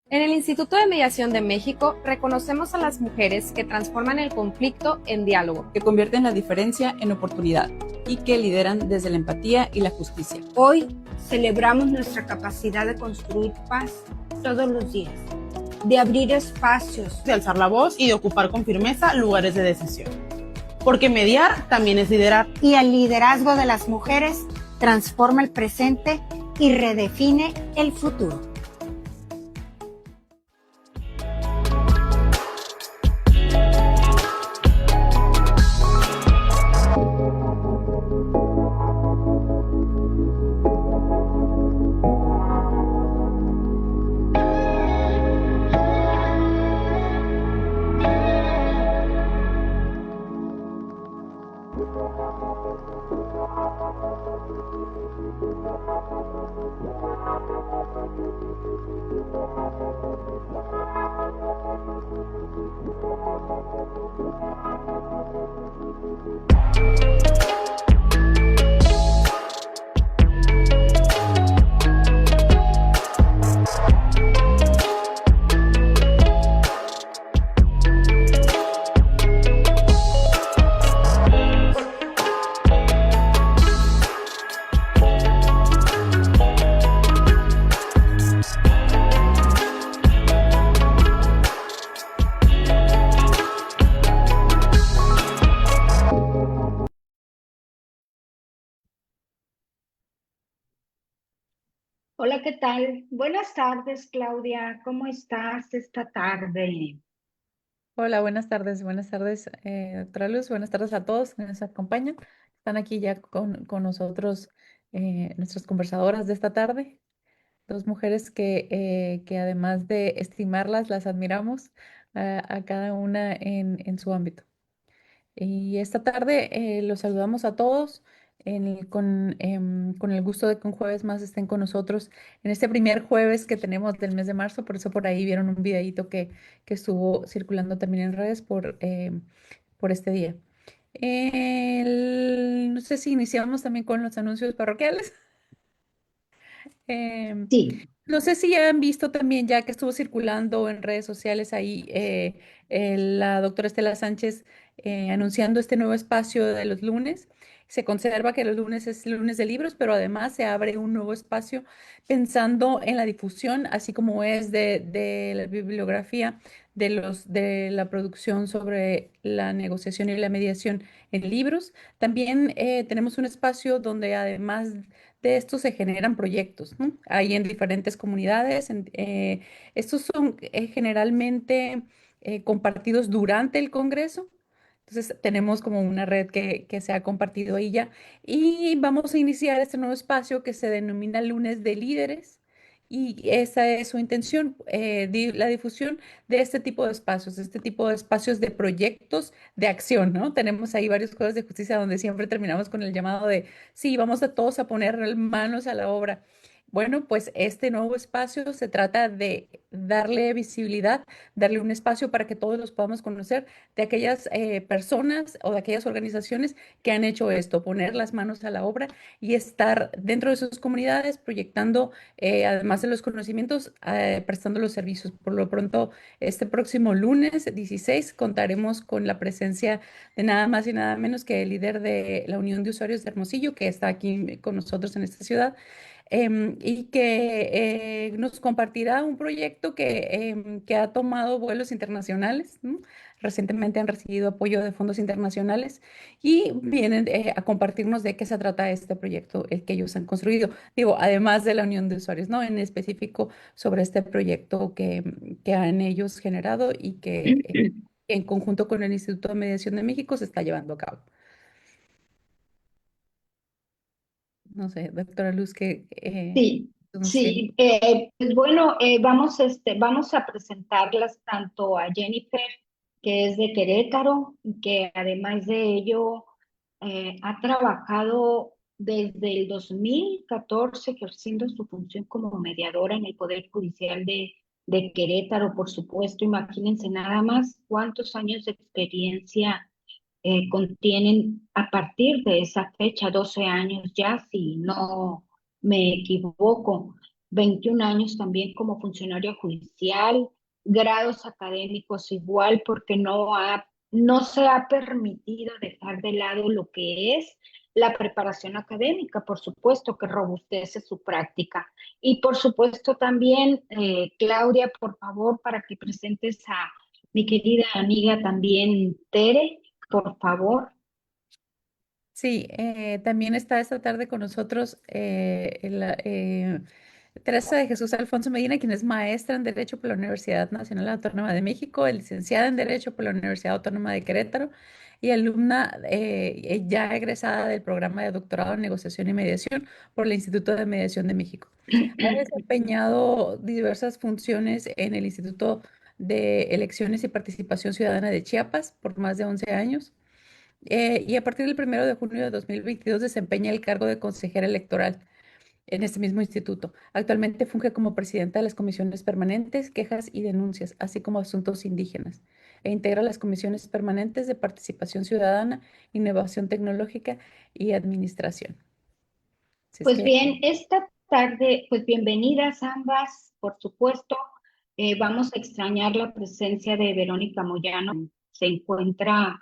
En el Instituto de Mediación de México reconocemos a las mujeres que transforman el conflicto en diálogo, que convierten la diferencia en oportunidad y que lideran desde la empatía y la justicia. Hoy celebramos nuestra capacidad de construir paz todos los días, de abrir espacios, de alzar la voz y de ocupar con firmeza lugares de decisión. Porque mediar también es liderar. Y el liderazgo de las mujeres transforma el presente y redefine el futuro. Hola, ¿qué tal? Buenas tardes, Claudia. ¿Cómo estás esta tarde? Hola, buenas tardes, doctora Luz, buenas tardes a todos que nos acompañan. Están aquí ya con nosotros nuestras conversadoras de esta tarde, dos mujeres que además de estimarlas, las admiramos a cada una en su ámbito. Y esta tarde los saludamos a todos con el gusto de que un jueves más estén con nosotros en este primer jueves que tenemos del mes de marzo. Por eso por ahí vieron un videíto que estuvo circulando también en redes por este día. No sé si iniciamos también con los anuncios parroquiales. Em, Sí. no sé si ya han visto también, ya que estuvo circulando en redes sociales ahí, la doctora Estela Sánchez anunciando este nuevo espacio de los lunes. Se conserva que los lunes es lunes de libros, pero además se abre un nuevo espacio pensando en la difusión, así como es de la bibliografía de la producción sobre la negociación y la mediación en libros. También tenemos un espacio donde además de esto se generan proyectos, ¿no? Hay en diferentes comunidades. Estos son generalmente compartidos durante el Congreso. Entonces tenemos como una red que se ha compartido ahí ya. Y vamos a iniciar este nuevo espacio que se denomina Lunes de Líderes. Y esa es su intención, la difusión de este tipo de espacios de proyectos de acción, ¿no? Tenemos ahí varios cosas de justicia donde siempre terminamos con el llamado de sí, vamos a todos a poner manos a la obra. Bueno, pues este nuevo espacio se trata de darle visibilidad, darle un espacio para que todos los podamos conocer de aquellas personas o de aquellas organizaciones que han hecho esto, poner las manos a la obra y estar dentro de sus comunidades proyectando, además de los conocimientos, prestando los servicios. Por lo pronto, este próximo lunes 16 contaremos con la presencia de nada más y nada menos que el líder de la Unión de Usuarios de Hermosillo, que está aquí con nosotros en esta ciudad, y que nos compartirá un proyecto que ha tomado vuelos internacionales, ¿no? Recientemente han recibido apoyo de fondos internacionales y vienen a compartirnos de qué se trata este proyecto el que ellos han construido. Digo, además de la Unión de Usuarios, ¿no? En específico sobre este proyecto que han ellos generado y que en conjunto con el Instituto de Mediación de México se está llevando a cabo. No sé, doctora Luz, Sí, entonces, sí. Pues bueno, vamos a presentarlas tanto a Jennifer, que es de Querétaro, y que además de ello ha trabajado desde el 2014 ejerciendo su función como mediadora en el Poder Judicial de Querétaro, por supuesto. Imagínense nada más cuántos años de experiencia contienen a partir de esa fecha, 12 años ya, si no me equivoco. 21 años también como funcionaria judicial, grados académicos igual, porque no se ha permitido dejar de lado lo que es la preparación académica, por supuesto que robustece su práctica. Y por supuesto también, Claudia, por favor, para que presentes a mi querida amiga también Tere, por favor. Sí, también está esta tarde con nosotros Teresa de Jesús Alfonso Medina, quien es maestra en Derecho por la Universidad Nacional Autónoma de México, licenciada en Derecho por la Universidad Autónoma de Querétaro y alumna ya egresada del programa de doctorado en Negociación y Mediación por el Instituto de Mediación de México. Ha desempeñado diversas funciones en el Instituto de Elecciones y Participación Ciudadana de Chiapas por más de 11 años. Y a partir del 1 de junio de 2022 desempeña el cargo de consejera electoral en este mismo instituto. Actualmente funge como presidenta de las comisiones permanentes, quejas y denuncias, así como asuntos indígenas, e integra las comisiones permanentes de participación ciudadana, innovación tecnológica y administración. Así es Pues que, bien, esta tarde, pues bienvenidas ambas, por supuesto. Vamos a extrañar la presencia de Verónica Moyano. Se encuentra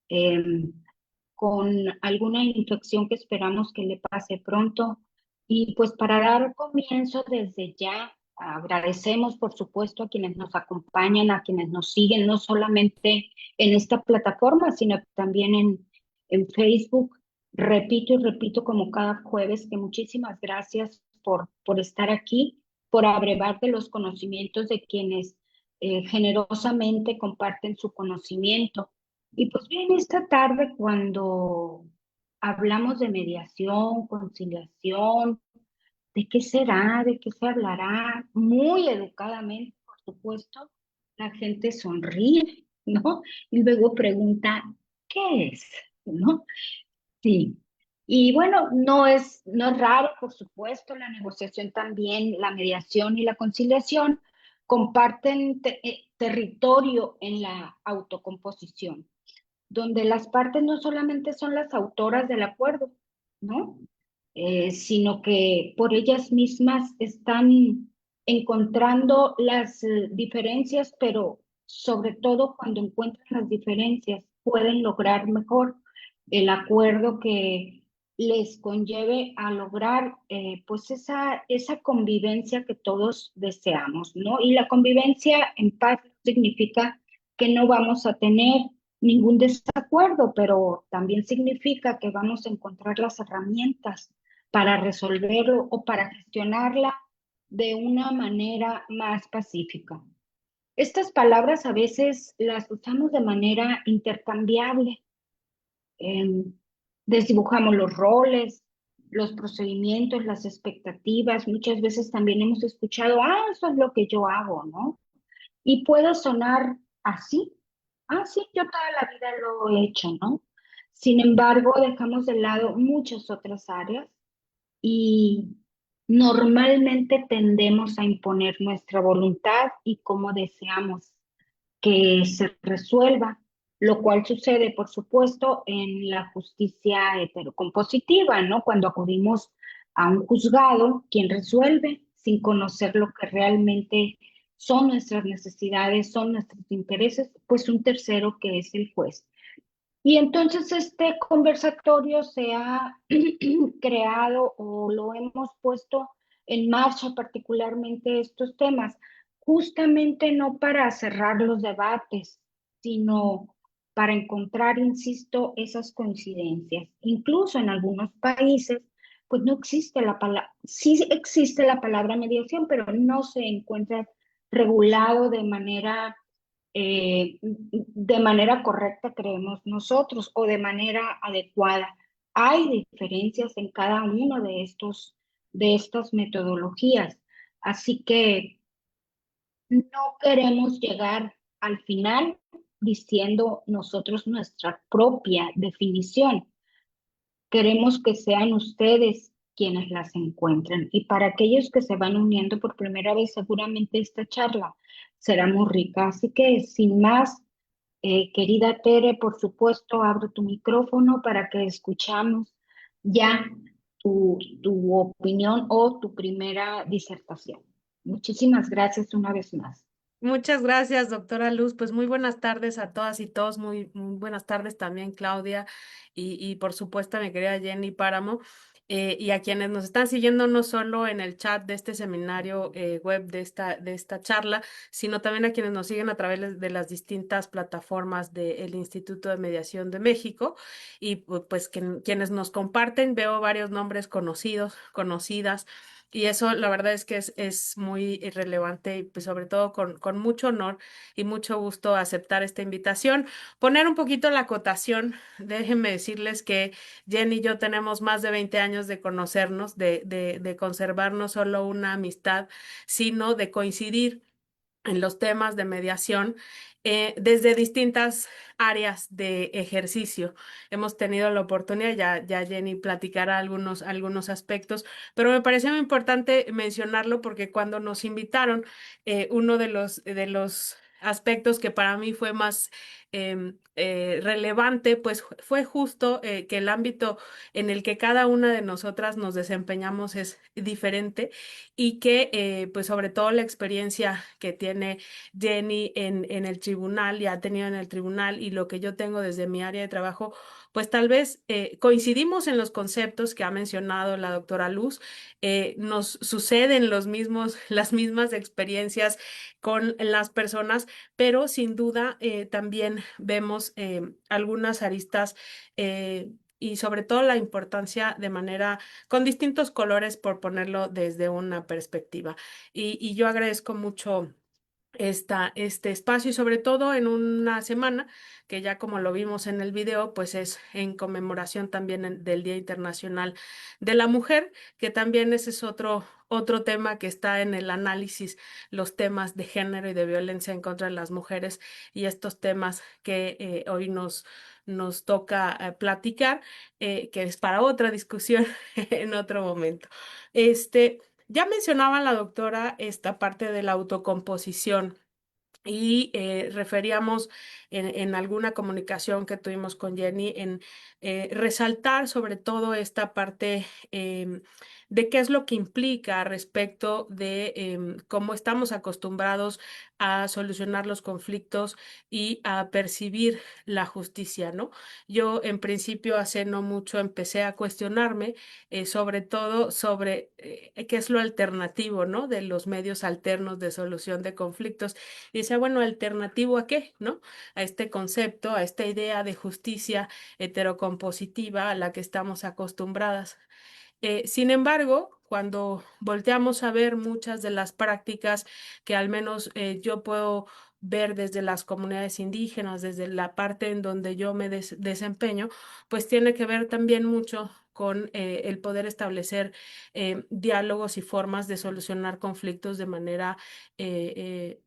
em, con alguna infección que esperamos que le pase pronto. Y pues para dar comienzo desde ya, agradecemos por supuesto a quienes nos acompañan, a quienes nos siguen, no solamente en esta plataforma, sino también en Facebook. Repito y repito como cada jueves que muchísimas gracias por estar aquí, por abrevarte los conocimientos de quienes generosamente comparten su conocimiento. Y pues bien, esta tarde cuando hablamos de mediación, conciliación, ¿de qué será? ¿De qué se hablará? Muy educadamente, por supuesto, la gente sonríe, ¿no? Y luego pregunta, ¿qué es? ¿No? Sí. Y bueno, no es raro, por supuesto, la negociación también, la mediación y la conciliación comparten territorio en la autocomposición, donde las partes no solamente son las autoras del acuerdo, ¿no? Sino que por ellas mismas están encontrando las diferencias, pero sobre todo cuando encuentran las diferencias pueden lograr mejor el acuerdo que les conlleve a lograr pues esa convivencia que todos deseamos, ¿no? Y la convivencia en paz significa que no vamos a tener ningún desacuerdo, pero también significa que vamos a encontrar las herramientas para resolverlo o para gestionarla de una manera más pacífica. Estas palabras a veces las usamos de manera intercambiable. Desdibujamos los roles, los procedimientos, las expectativas. Muchas veces también hemos escuchado, eso es lo que yo hago, ¿no? Y puede sonar así. Sí, yo toda la vida lo he hecho, ¿no? Sin embargo, dejamos de lado muchas otras áreas y normalmente tendemos a imponer nuestra voluntad y cómo deseamos que se resuelva, lo cual sucede, por supuesto, en la justicia heterocompositiva, ¿no? Cuando acudimos a un juzgado, quien resuelve sin conocer lo que realmente son nuestras necesidades, son nuestros intereses, pues un tercero que es el juez. Y entonces este conversatorio se ha creado o lo hemos puesto en marcha, particularmente estos temas, justamente no para cerrar los debates, sino para encontrar, insisto, esas coincidencias. Incluso en algunos países, pues no existe la palabra, sí existe la palabra mediación, pero no se encuentra regulado de manera correcta, creemos nosotros, o de manera adecuada. Hay diferencias en cada uno de estas metodologías. Así que no queremos llegar al final diciendo nosotros nuestra propia definición. Queremos que sean ustedes quienes las encuentren. Y para aquellos que se van uniendo por primera vez, seguramente esta charla será muy rica. Así que sin más, querida Tere, por supuesto, abro tu micrófono para que escuchamos ya tu opinión o tu primera disertación. Muchísimas gracias una vez más. Muchas gracias, doctora Luz. Pues muy buenas tardes a todas y todos. Muy buenas tardes también, Claudia, y por supuesto a mi querida Jenny Páramo, y a quienes nos están siguiendo no solo en el chat de este seminario web de esta charla, sino también a quienes nos siguen a través de las distintas plataformas del Instituto de Mediación de México y pues quienes nos comparten. Veo varios nombres conocidos, conocidas. Y eso la verdad es que es muy relevante y pues sobre todo con mucho honor y mucho gusto aceptar esta invitación. Poner un poquito la acotación, déjenme decirles que Jenny y yo tenemos más de 20 años de conocernos, de conservar no solo una amistad, sino de coincidir en los temas de mediación desde distintas áreas de ejercicio. Hemos tenido la oportunidad, ya Jenny platicará algunos aspectos, pero me pareció muy importante mencionarlo porque cuando nos invitaron, uno de los aspectos que para mí fue más relevante, pues fue justo que el ámbito en el que cada una de nosotras nos desempeñamos es diferente y que pues sobre todo la experiencia que tiene Jenny en el tribunal y ha tenido en el tribunal y lo que yo tengo desde mi área de trabajo, pues tal vez coincidimos en los conceptos que ha mencionado la doctora Luz. Nos suceden las mismas experiencias con las personas, pero sin duda también vemos algunas aristas y sobre todo la importancia de manera con distintos colores, por ponerlo desde una perspectiva. Y yo agradezco mucho este espacio y sobre todo en una semana que ya como lo vimos en el video, pues es en conmemoración también del Día Internacional de la Mujer, que también ese es otro tema que está en el análisis, los temas de género y de violencia en contra de las mujeres y estos temas que hoy nos toca platicar, que es para otra discusión en otro momento. Ya mencionaba la doctora esta parte de la autocomposición y referíamos en alguna comunicación que tuvimos con Jenny en resaltar sobre todo esta parte de qué es lo que implica respecto de cómo estamos acostumbrados a solucionar los conflictos y a percibir la justicia, ¿no? Yo en principio hace no mucho empecé a cuestionarme sobre todo sobre qué es lo alternativo, ¿no? De los medios alternos de solución de conflictos. Y decía, bueno, ¿alternativo a qué? ¿No? A este concepto, a esta idea de justicia heterocompositiva a la que estamos acostumbradas. Sin embargo, cuando volteamos a ver muchas de las prácticas que al menos yo puedo ver desde las comunidades indígenas, desde la parte en donde yo me desempeño, pues tiene que ver también mucho con el poder establecer diálogos y formas de solucionar conflictos de manera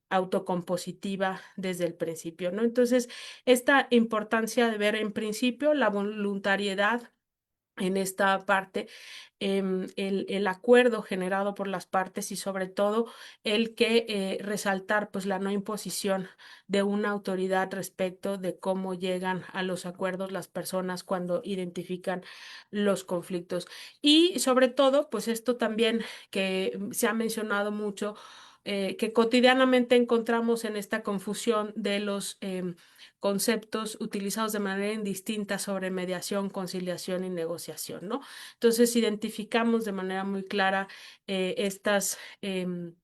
autocompositiva desde el principio, ¿no? Entonces, esta importancia de ver en principio la voluntariedad en esta parte, el acuerdo generado por las partes y sobre todo el que resaltar pues la no imposición de una autoridad respecto de cómo llegan a los acuerdos las personas cuando identifican los conflictos. Y sobre todo pues esto también que se ha mencionado mucho, que cotidianamente encontramos en esta confusión de los conceptos utilizados de manera indistinta sobre mediación, conciliación y negociación, ¿no? Entonces identificamos de manera muy clara estas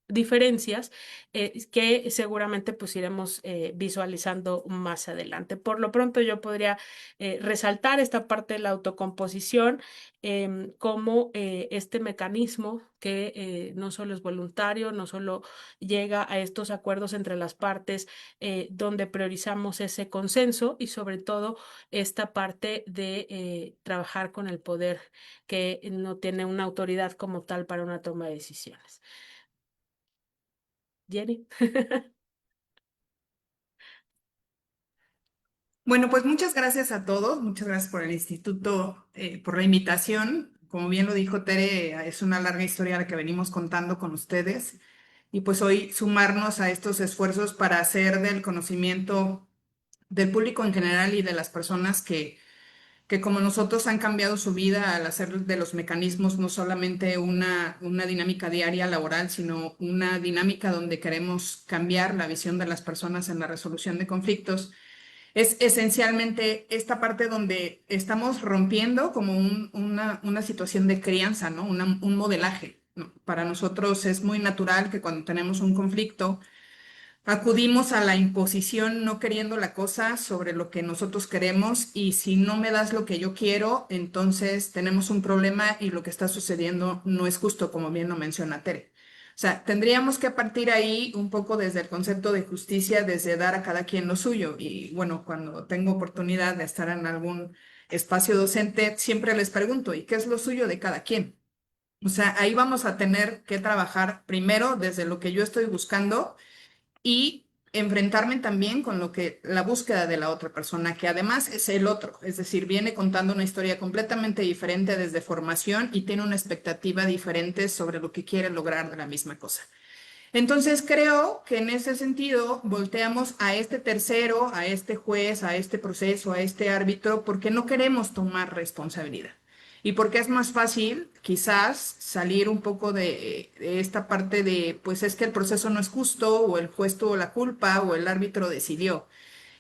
diferencias que seguramente pues iremos visualizando más adelante. Por lo pronto yo podría resaltar esta parte de la autocomposición como este mecanismo que no solo es voluntario, no solo llega a estos acuerdos entre las partes donde priorizamos ese consenso y sobre todo esta parte de trabajar con el poder que no tiene una autoridad como tal para una toma de decisiones. Jenny. Bueno, pues muchas gracias a todos, muchas gracias por el instituto, por la invitación. Como bien lo dijo Tere, es una larga historia la que venimos contando con ustedes y pues hoy sumarnos a estos esfuerzos para hacer del conocimiento del público en general y de las personas que que como nosotros han cambiado su vida al hacer de los mecanismos no solamente una dinámica diaria laboral, sino una dinámica donde queremos cambiar la visión de las personas en la resolución de conflictos. Es esencialmente esta parte donde estamos rompiendo como una situación de crianza, ¿no? Un modelaje, ¿no? Para nosotros es muy natural que cuando tenemos un conflicto acudimos a la imposición no queriendo la cosa sobre lo que nosotros queremos y si no me das lo que yo quiero, entonces tenemos un problema y lo que está sucediendo no es justo, como bien lo menciona Tere. O sea, tendríamos que partir ahí un poco desde el concepto de justicia, desde dar a cada quien lo suyo. Y bueno, cuando tengo oportunidad de estar en algún espacio docente, siempre les pregunto, ¿y qué es lo suyo de cada quien? O sea, ahí vamos a tener que trabajar primero desde lo que yo estoy buscando y enfrentarme también con lo que la búsqueda de la otra persona, que además es el otro, es decir, viene contando una historia completamente diferente desde formación y tiene una expectativa diferente sobre lo que quiere lograr de la misma cosa. Entonces creo que en ese sentido volteamos a este tercero, a este juez, a este proceso, a este árbitro, porque no queremos tomar responsabilidad. Y porque es más fácil, quizás, salir un poco de esta parte de, pues es que el proceso no es justo, o el juez tuvo la culpa, o el árbitro decidió.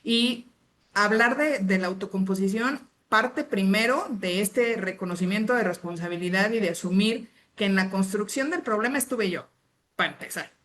Y hablar de la autocomposición parte primero de este reconocimiento de responsabilidad y de asumir que en la construcción del problema estuve yo, para empezar.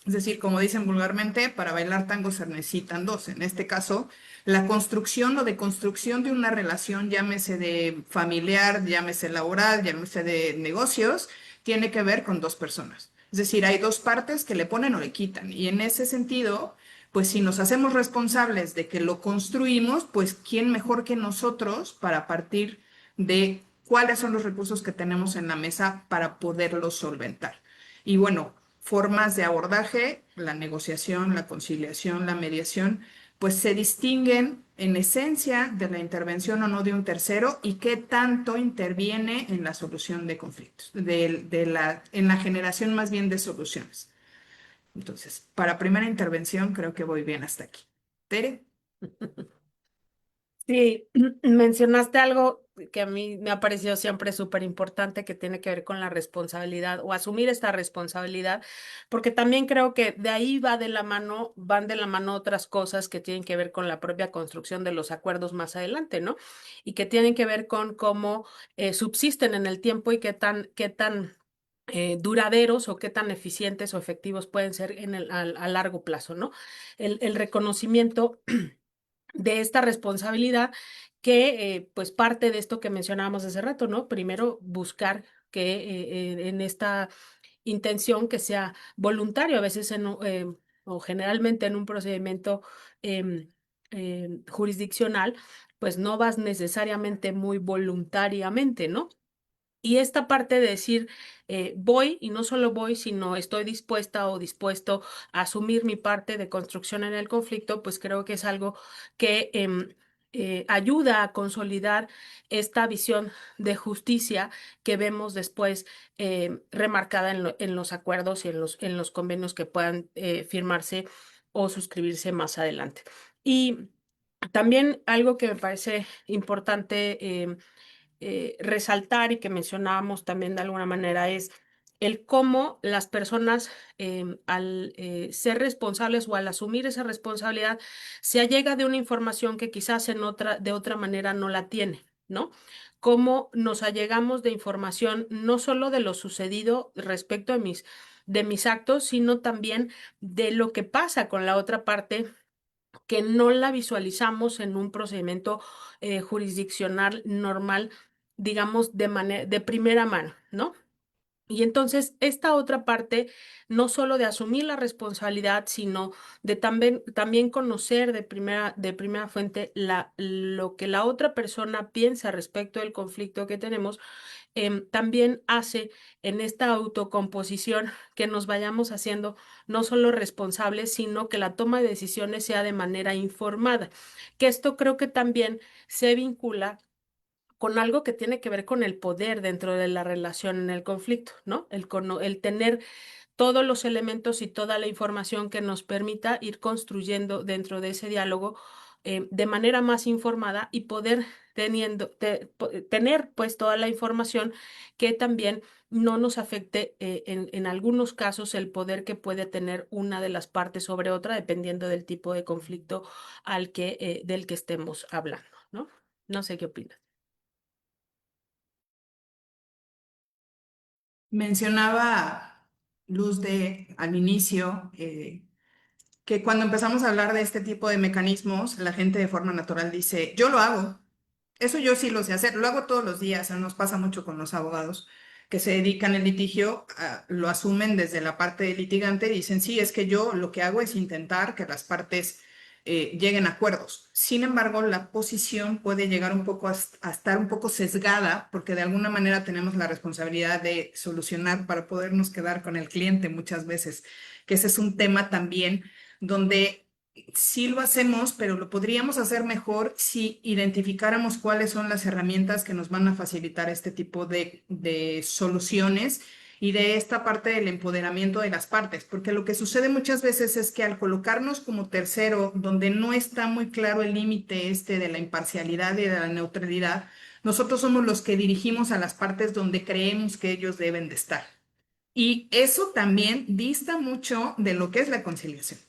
Es decir, como dicen vulgarmente, para bailar tango se necesitan dos. En este caso, la construcción o deconstrucción de una relación, llámese de familiar, llámese laboral, llámese de negocios, tiene que ver con dos personas. Es decir, hay dos partes que le ponen o le quitan. Y en ese sentido, pues si nos hacemos responsables de que lo construimos, pues ¿quién mejor que nosotros para partir de cuáles son los recursos que tenemos en la mesa para poderlos solventar? Y bueno, formas de abordaje, la negociación, la conciliación, la mediación, pues se distinguen en esencia de la intervención o no de un tercero y qué tanto interviene en la solución de conflictos, en la generación más bien de soluciones. Entonces, para primera intervención creo que voy bien hasta aquí. Tere. Sí, mencionaste algo que a mí me ha parecido siempre súper importante, que tiene que ver con la responsabilidad o asumir esta responsabilidad, porque también creo que de ahí van de la mano otras cosas que tienen que ver con la propia construcción de los acuerdos más adelante, ¿no? Y que tienen que ver con cómo subsisten en el tiempo y qué tan duraderos o qué tan eficientes o efectivos pueden ser a largo plazo, ¿no? El reconocimiento de esta responsabilidad que pues parte de esto que mencionábamos hace rato, ¿no? Primero buscar que en esta intención que sea voluntario, a veces o generalmente en un procedimiento jurisdiccional, pues no vas necesariamente muy voluntariamente, ¿no? Y esta parte de decir, voy y no solo voy, sino estoy dispuesta o dispuesto a asumir mi parte de construcción en el conflicto, pues creo que es algo que ayuda a consolidar esta visión de justicia que vemos después remarcada en los acuerdos y en los convenios que puedan firmarse o suscribirse más adelante. Y también algo que me parece importante resaltar y que mencionábamos también de alguna manera es el cómo las personas al ser responsables o al asumir esa responsabilidad se allega de una información que quizás de otra manera no la tiene, ¿no? Cómo nos allegamos de información no solo de lo sucedido respecto de mis actos, sino también de lo que pasa con la otra parte que no la visualizamos en un procedimiento jurisdiccional normal, digamos, de primera mano, ¿no? Y entonces esta otra parte, no solo de asumir la responsabilidad, sino de también conocer de primera fuente lo que la otra persona piensa respecto del conflicto que tenemos, también hace en esta autocomposición que nos vayamos haciendo no solo responsables, sino que la toma de decisiones sea de manera informada. Que esto creo que también se vincula con algo que tiene que ver con el poder dentro de la relación en el conflicto, ¿no? El tener todos los elementos y toda la información que nos permita ir construyendo dentro de ese diálogo de manera más informada y poder tener pues toda la información que también no nos afecte en algunos casos el poder que puede tener una de las partes sobre otra, dependiendo del tipo de conflicto del que estemos hablando, ¿no? No sé qué opinas. Mencionaba Luz al inicio que cuando empezamos a hablar de este tipo de mecanismos, la gente de forma natural dice, yo lo hago. Eso yo sí lo sé hacer, lo hago todos los días, nos pasa mucho con los abogados que se dedican al litigio, lo asumen desde la parte del litigante y dicen, sí, es que yo lo que hago es intentar que las partes lleguen a acuerdos. Sin embargo, la posición puede llegar un poco a estar un poco sesgada porque de alguna manera tenemos la responsabilidad de solucionar para podernos quedar con el cliente muchas veces, que ese es un tema también donde sí lo hacemos, pero lo podríamos hacer mejor si identificáramos cuáles son las herramientas que nos van a facilitar este tipo de soluciones y de esta parte del empoderamiento de las partes, porque lo que sucede muchas veces es que al colocarnos como tercero, donde no está muy claro el límite este de la imparcialidad y de la neutralidad, nosotros somos los que dirigimos a las partes donde creemos que ellos deben de estar. Y eso también dista mucho de lo que es la conciliación.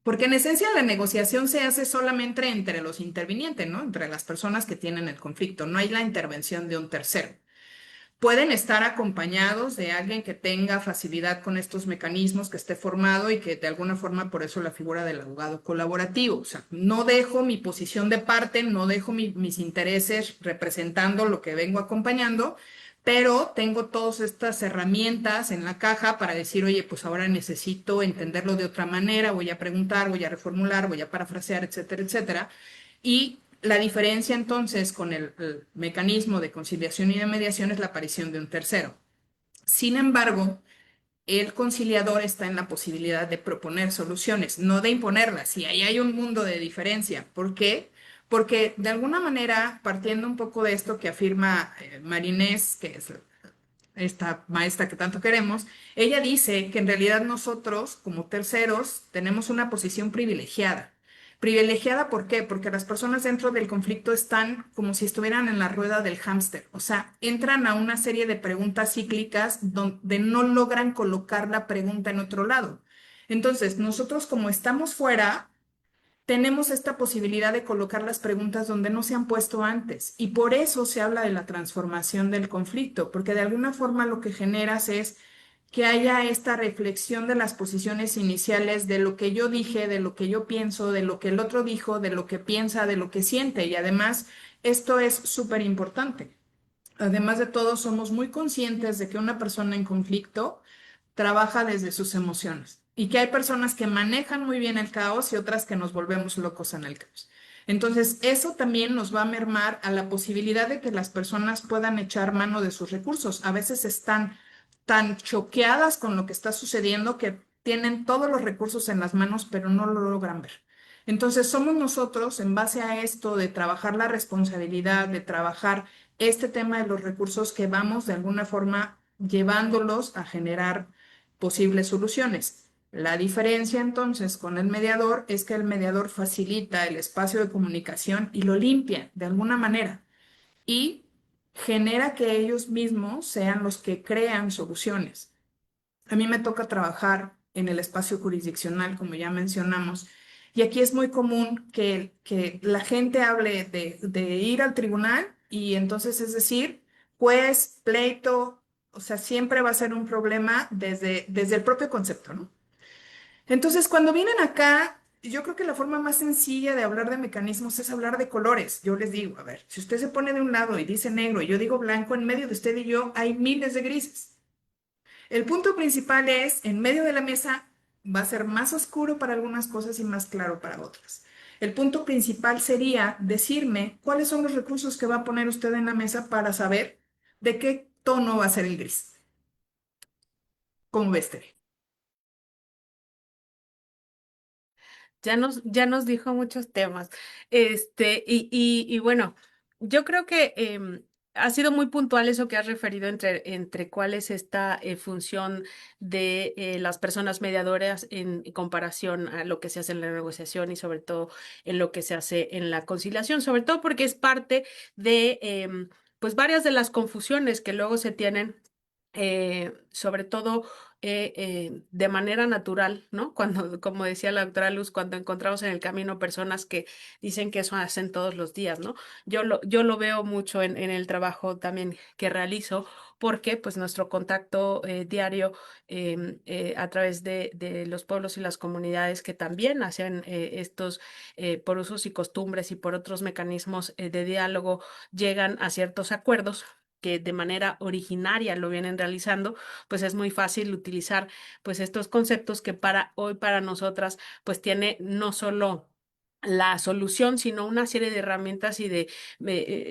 Porque en esencia la negociación se hace solamente entre los intervinientes, ¿no? Entre las personas que tienen el conflicto. No hay la intervención de un tercero. Pueden estar acompañados de alguien que tenga facilidad con estos mecanismos, que esté formado y que de alguna forma por eso la figura del abogado colaborativo. O sea, no dejo mi posición de parte, no dejo mis intereses representando lo que vengo acompañando, pero tengo todas estas herramientas en la caja para decir, oye, pues ahora necesito entenderlo de otra manera, voy a preguntar, voy a reformular, voy a parafrasear, etcétera, etcétera. Y la diferencia entonces con el mecanismo de conciliación y de mediación es la aparición de un tercero. Sin embargo, el conciliador está en la posibilidad de proponer soluciones, no de imponerlas. Y ahí hay un mundo de diferencia. ¿Por qué? Porque de alguna manera, partiendo un poco de esto que afirma Marinés, que es esta maestra que tanto queremos, ella dice que en realidad nosotros, como terceros, tenemos una posición privilegiada. Privilegiada, ¿por qué? Porque las personas dentro del conflicto están como si estuvieran en la rueda del hámster, o sea, entran a una serie de preguntas cíclicas donde no logran colocar la pregunta en otro lado. Entonces, nosotros como estamos fuera, tenemos esta posibilidad de colocar las preguntas donde no se han puesto antes. Y por eso se habla de la transformación del conflicto, porque de alguna forma lo que generas es que haya esta reflexión de las posiciones iniciales, de lo que yo dije, de lo que yo pienso, de lo que el otro dijo, de lo que piensa, de lo que siente. Y además, esto es súper importante. Además de todo, somos muy conscientes de que una persona en conflicto trabaja desde sus emociones y que hay personas que manejan muy bien el caos y otras que nos volvemos locos en el caos. Entonces, eso también nos va a mermar a la posibilidad de que las personas puedan echar mano de sus recursos. A veces están tan choqueadas con lo que está sucediendo que tienen todos los recursos en las manos, pero no lo logran ver. Entonces, somos nosotros, en base a esto de trabajar la responsabilidad, de trabajar este tema de los recursos, que vamos de alguna forma llevándolos a generar posibles soluciones. La diferencia entonces con el mediador es que el mediador facilita el espacio de comunicación y lo limpia de alguna manera y genera que ellos mismos sean los que crean soluciones. A mí me toca trabajar en el espacio jurisdiccional, como ya mencionamos, y aquí es muy común que la gente hable de ir al tribunal y entonces es decir, juez, pleito, o sea, siempre va a ser un problema desde el propio concepto, ¿no? Entonces, cuando vienen acá, yo creo que la forma más sencilla de hablar de mecanismos es hablar de colores. Yo les digo, a ver, si usted se pone de un lado y dice negro y yo digo blanco, en medio de usted y yo hay miles de grises. El punto principal es, en medio de la mesa va a ser más oscuro para algunas cosas y más claro para otras. El punto principal sería decirme cuáles son los recursos que va a poner usted en la mesa para saber de qué tono va a ser el gris. ¿Cómo ves, Tere? Ya nos dijo muchos temas. Y bueno, yo creo que Ha sido muy puntual eso que has referido entre cuál es esta función de las personas mediadoras en comparación a lo que se hace en la negociación y sobre todo en lo que se hace en la conciliación, sobre todo porque es parte de pues varias de las confusiones que luego se tienen, sobre todo de manera natural, ¿no? Cuando, como decía la doctora Luz, cuando encontramos en el camino personas que dicen que eso hacen todos los días, ¿no? Yo lo veo mucho en el trabajo también que realizo, porque pues nuestro contacto diario a través de los pueblos y las comunidades que también hacen estos, por usos y costumbres y por otros mecanismos de diálogo, llegan a ciertos acuerdos que de manera originaria lo vienen realizando, pues es muy fácil utilizar pues estos conceptos que para hoy, para nosotras, pues tiene no solo la solución, sino una serie de herramientas y de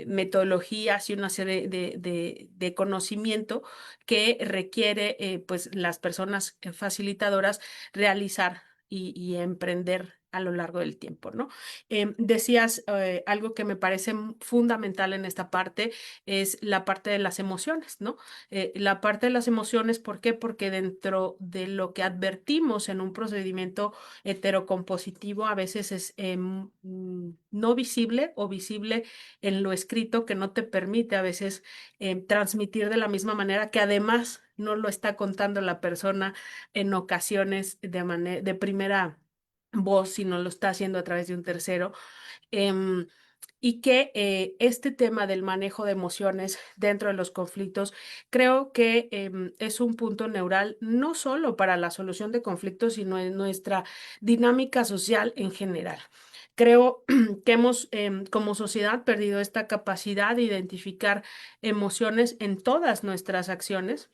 metodologías y una serie de conocimiento que requiere pues las personas facilitadoras realizar y emprender a lo largo del tiempo, ¿no? Decías algo que me parece fundamental en esta parte, es la parte de las emociones, ¿no? La parte de las emociones, ¿por qué? Porque dentro de lo que advertimos en un procedimiento heterocompositivo a veces es no visible o visible en lo escrito, que no te permite a veces transmitir de la misma manera, que además no lo está contando la persona en ocasiones de primera voz, sino lo está haciendo a través de un tercero. Em, y que este tema del manejo de emociones dentro de los conflictos creo que es un punto neural no solo para la solución de conflictos, sino en nuestra dinámica social en general. Creo que hemos como sociedad perdido esta capacidad de identificar emociones en todas nuestras acciones.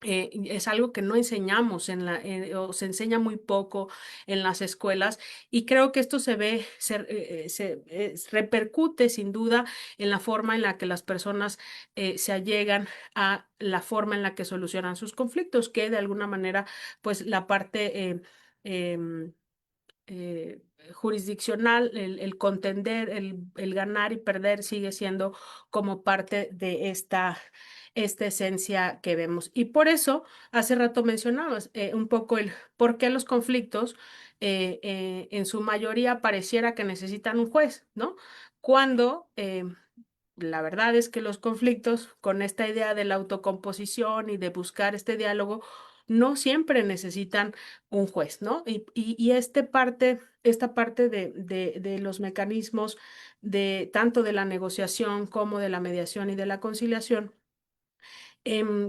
Es algo que no enseñamos o se enseña muy poco en las escuelas, y creo que esto repercute sin duda en la forma en la que las personas se allegan a la forma en la que solucionan sus conflictos, que de alguna manera pues la parte em, jurisdiccional, el contender, el ganar y perder sigue siendo como parte de esta esencia que vemos. Y por eso, hace rato mencionabas un poco el por qué los conflictos en su mayoría pareciera que necesitan un juez, ¿no? Cuando la verdad es que los conflictos, con esta idea de la autocomposición y de buscar este diálogo, no siempre necesitan un juez, ¿no? Y esta parte de los mecanismos de tanto de la negociación como de la mediación y de la conciliación,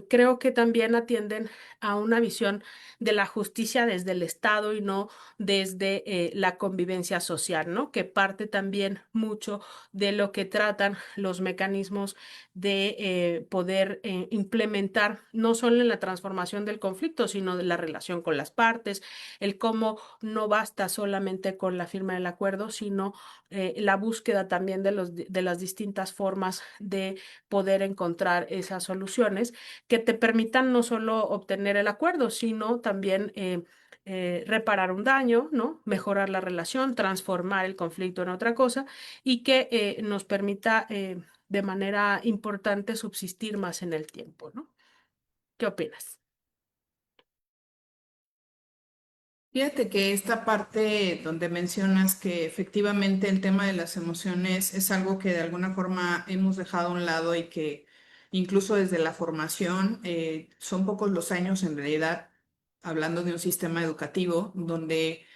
creo que también atienden a una visión de la justicia desde el Estado y no desde la convivencia social, ¿no? Que parte también mucho de lo que tratan los mecanismos de poder implementar, no solo en la transformación del conflicto, sino de la relación con las partes, el cómo no basta solamente con la firma del acuerdo, sino la búsqueda también de las distintas formas de poder encontrar esas soluciones que te permitan no solo obtener el acuerdo, sino también reparar un daño, ¿no? Mejorar la relación, transformar el conflicto en otra cosa, y que nos permita de manera importante subsistir más en el tiempo, ¿no? ¿Qué opinas? Fíjate que esta parte donde mencionas que efectivamente el tema de las emociones es algo que de alguna forma hemos dejado a un lado y que incluso desde la formación son pocos los años en realidad, hablando de un sistema educativo donde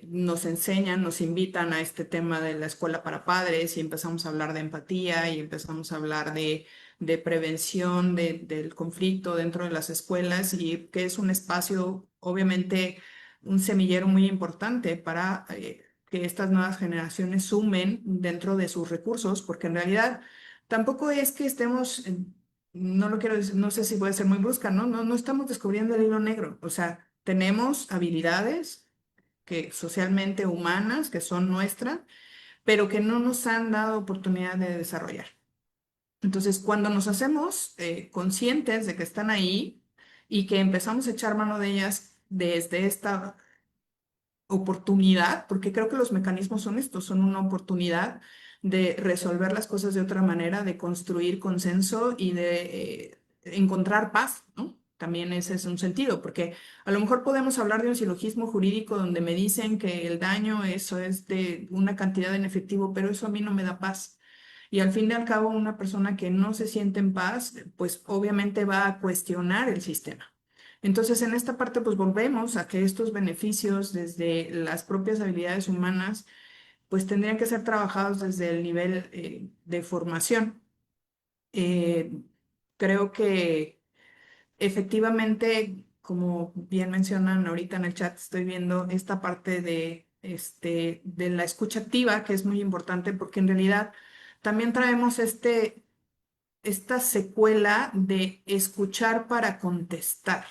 nos enseñan, nos invitan a este tema de la escuela para padres y empezamos a hablar de empatía y empezamos a hablar de prevención del conflicto dentro de las escuelas, y que es un espacio obviamente un semillero muy importante para que estas nuevas generaciones sumen dentro de sus recursos, porque en realidad tampoco es que estemos, no lo quiero decir, no sé si puede ser muy brusca, ¿no? No estamos descubriendo el hilo negro, o sea, tenemos habilidades que socialmente humanas, que son nuestras, pero que no nos han dado oportunidad de desarrollar. Entonces, cuando nos hacemos conscientes de que están ahí y que empezamos a echar mano de ellas desde esta oportunidad, porque creo que los mecanismos son estos, son una oportunidad de resolver las cosas de otra manera, de construir consenso y de encontrar paz, ¿no? También ese es un sentido, porque a lo mejor podemos hablar de un silogismo jurídico donde me dicen que el daño, eso es de una cantidad en efectivo, pero eso a mí no me da paz. Y al fin y al cabo, una persona que no se siente en paz, pues obviamente va a cuestionar el sistema. Entonces, en esta parte, pues volvemos a que estos beneficios desde las propias habilidades humanas, pues tendrían que ser trabajados desde el nivel de formación. Eh, Creo que efectivamente, como bien mencionan ahorita en el chat, estoy viendo esta parte de la escucha activa, que es muy importante porque en realidad también traemos esta secuela de escuchar para contestar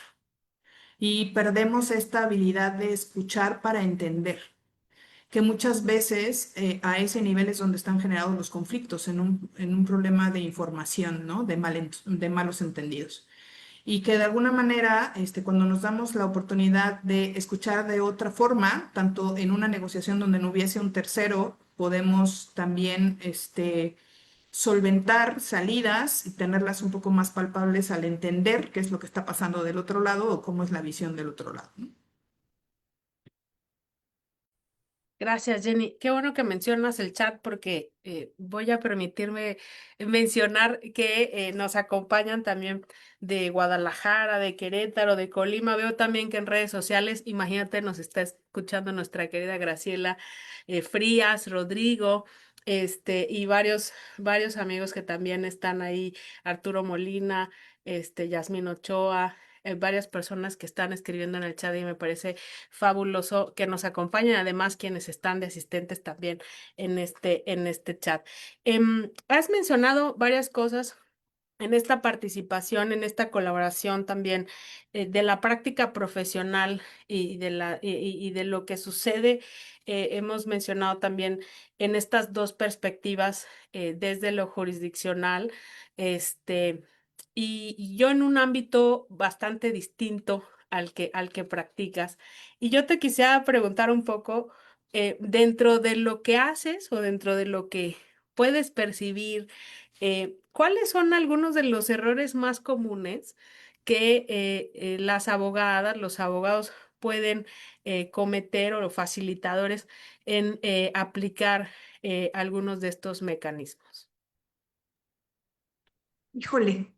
y perdemos esta habilidad de escuchar para entender, que muchas veces a ese nivel es donde están generados los conflictos, en un problema de información, ¿no? De malos entendidos. Y que de alguna manera, cuando nos damos la oportunidad de escuchar de otra forma, tanto en una negociación donde no hubiese un tercero, podemos también solventar salidas y tenerlas un poco más palpables al entender qué es lo que está pasando del otro lado o cómo es la visión del otro lado, ¿no? Gracias, Jenny. Qué bueno que mencionas el chat porque voy a permitirme mencionar que nos acompañan también de Guadalajara, de Querétaro, de Colima. Veo también que en redes sociales, imagínate, nos está escuchando nuestra querida Graciela Frías, Rodrigo, y varios amigos que también están ahí, Arturo Molina, Yasmín Ochoa, varias personas que están escribiendo en el chat y me parece fabuloso que nos acompañen, además quienes están de asistentes también en este chat. Has mencionado varias cosas en esta participación, en esta colaboración también de la práctica profesional y de lo que sucede. Hemos mencionado también en estas dos perspectivas desde lo jurisdiccional, y yo en un ámbito bastante distinto al que practicas. Y yo te quisiera preguntar un poco, dentro de lo que haces o dentro de lo que puedes percibir, ¿cuáles son algunos de los errores más comunes que las abogadas, los abogados pueden cometer o los facilitadores en aplicar algunos de estos mecanismos? Híjole.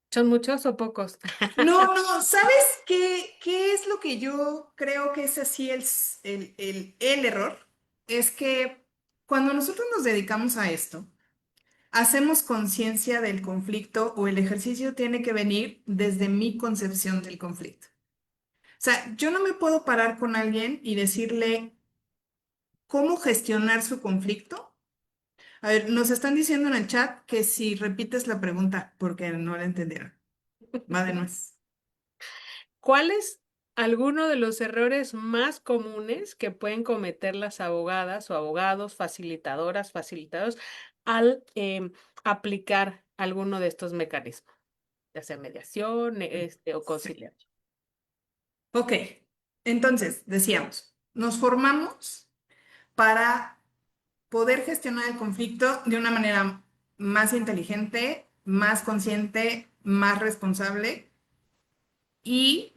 ¿Son muchos o pocos? No, ¿sabes qué es lo que yo creo que es así el error? Es que cuando nosotros nos dedicamos a esto, hacemos conciencia del conflicto o el ejercicio tiene que venir desde mi concepción del conflicto. O sea, yo no me puedo parar con alguien y decirle cómo gestionar su conflicto. A ver, nos están diciendo en el chat que si repites la pregunta porque no la entendieron. Va de nuevo. ¿Cuál es alguno de los errores más comunes que pueden cometer las abogadas o abogados, facilitadoras, facilitadores, al aplicar alguno de estos mecanismos, ya sea mediación, o Sí. conciliación? Ok, entonces decíamos, nos formamos para poder gestionar el conflicto de una manera más inteligente, más consciente, más responsable y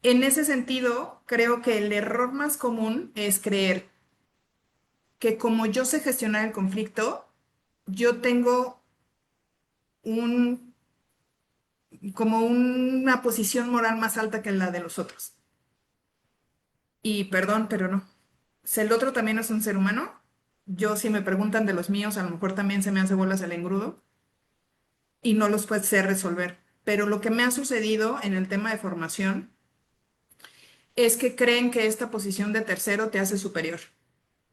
en ese sentido creo que el error más común es creer que como yo sé gestionar el conflicto, yo tengo un, como una posición moral más alta que la de los otros. Y perdón, pero no. Si el otro también es un ser humano, yo si me preguntan de los míos, a lo mejor también se me hace bolas el engrudo y no los puede ser resolver. Pero lo que me ha sucedido en el tema de formación es que creen que esta posición de tercero te hace superior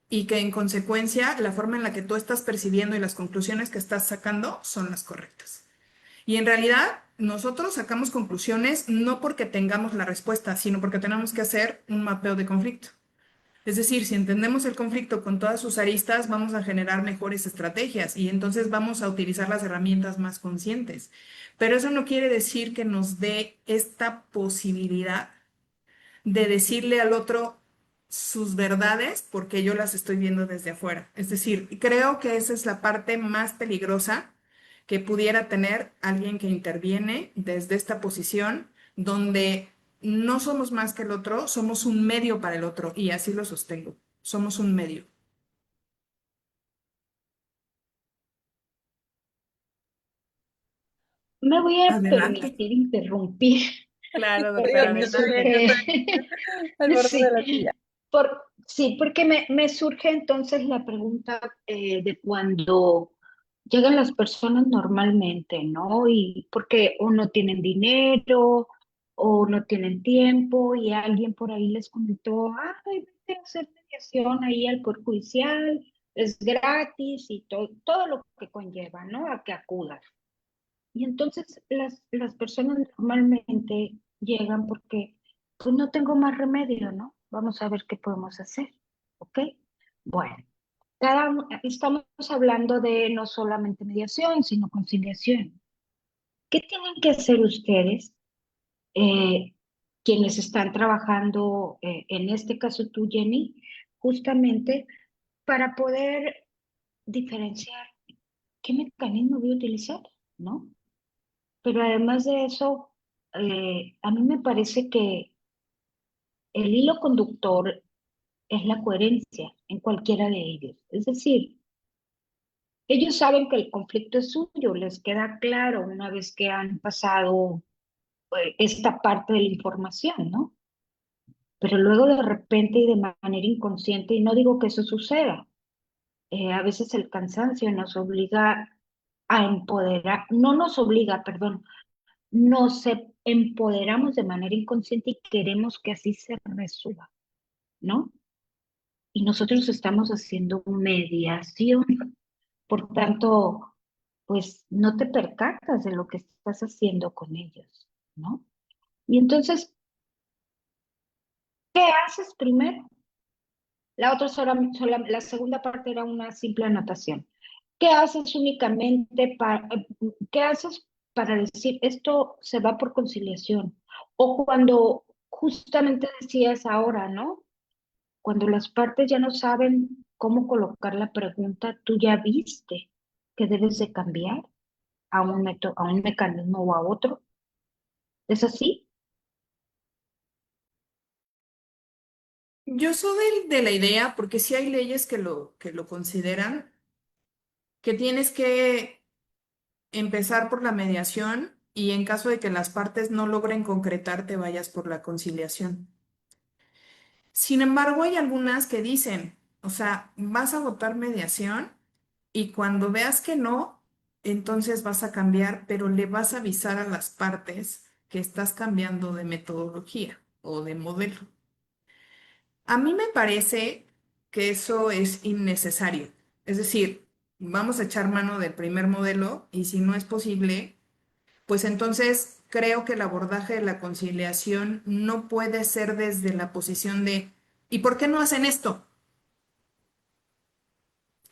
y que en consecuencia la forma en la que tú estás percibiendo y las conclusiones que estás sacando son las correctas. Y en realidad nosotros sacamos conclusiones no porque tengamos la respuesta, sino porque tenemos que hacer un mapeo de conflicto. Es decir, si entendemos el conflicto con todas sus aristas, vamos a generar mejores estrategias y entonces vamos a utilizar las herramientas más conscientes. Pero eso no quiere decir que nos dé esta posibilidad de decirle al otro, sus verdades porque yo las estoy viendo desde afuera. Es decir, creo que esa es la parte más peligrosa que pudiera tener alguien que interviene desde esta posición donde no somos más que el otro, somos un medio para el otro y así lo sostengo. Somos un medio. Me voy a Adelante. permitir interrumpir Claro, porque doctora, me Yo también, yo surge, también. Al borde de la sí, silla. sí, porque me surge entonces la pregunta de cuando llegan las personas normalmente, ¿no? Y porque o no tienen dinero o no tienen tiempo y alguien por ahí les comentó, ay, vete a hacer mediación ahí al Poder Judicial, es gratis y todo lo que conlleva, ¿no? A que acudas. Y entonces las personas normalmente llegan porque pues no tengo más remedio, ¿no? Vamos a ver qué podemos hacer, ¿ok? Bueno, estamos hablando de no solamente mediación, sino conciliación. ¿Qué tienen que hacer ustedes, eh, quienes están trabajando, en este caso tú, Jenny, justamente para poder diferenciar qué mecanismo voy a utilizar, ¿no? Pero además de eso, a mí me parece que el hilo conductor es la coherencia en cualquiera de ellos. Es decir, ellos saben que el conflicto es suyo, les queda claro una vez que han pasado esta parte de la información, ¿no? Pero luego de repente y de manera inconsciente, y no digo que eso suceda, a veces el cansancio nos obliga a empoderar, no nos obliga, perdón, nos empoderamos de manera inconsciente y queremos que así se resuelva, ¿no? Y nosotros estamos haciendo mediación, por tanto, pues no te percatas de lo que estás haciendo con ellos, ¿no? Y entonces, ¿qué haces primero? La otra la segunda parte era una simple anotación. ¿Qué haces únicamente qué haces para decir esto se va por conciliación? O cuando justamente decías ahora, ¿no? Cuando las partes ya no saben cómo colocar la pregunta, tú ya viste que debes de cambiar a un método, a un mecanismo o a otro. ¿Es así? Yo soy de la idea, porque sí hay leyes que lo consideran, que tienes que empezar por la mediación y en caso de que las partes no logren concretar, te vayas por la conciliación. Sin embargo, hay algunas que dicen, o sea, vas a votar mediación y cuando veas que no, entonces vas a cambiar, pero le vas a avisar a las partes que estás cambiando de metodología o de modelo. A mí me parece que eso es innecesario. Es decir, vamos a echar mano del primer modelo y si no es posible, pues entonces creo que el abordaje de la conciliación no puede ser desde la posición de ¿y por qué no hacen esto?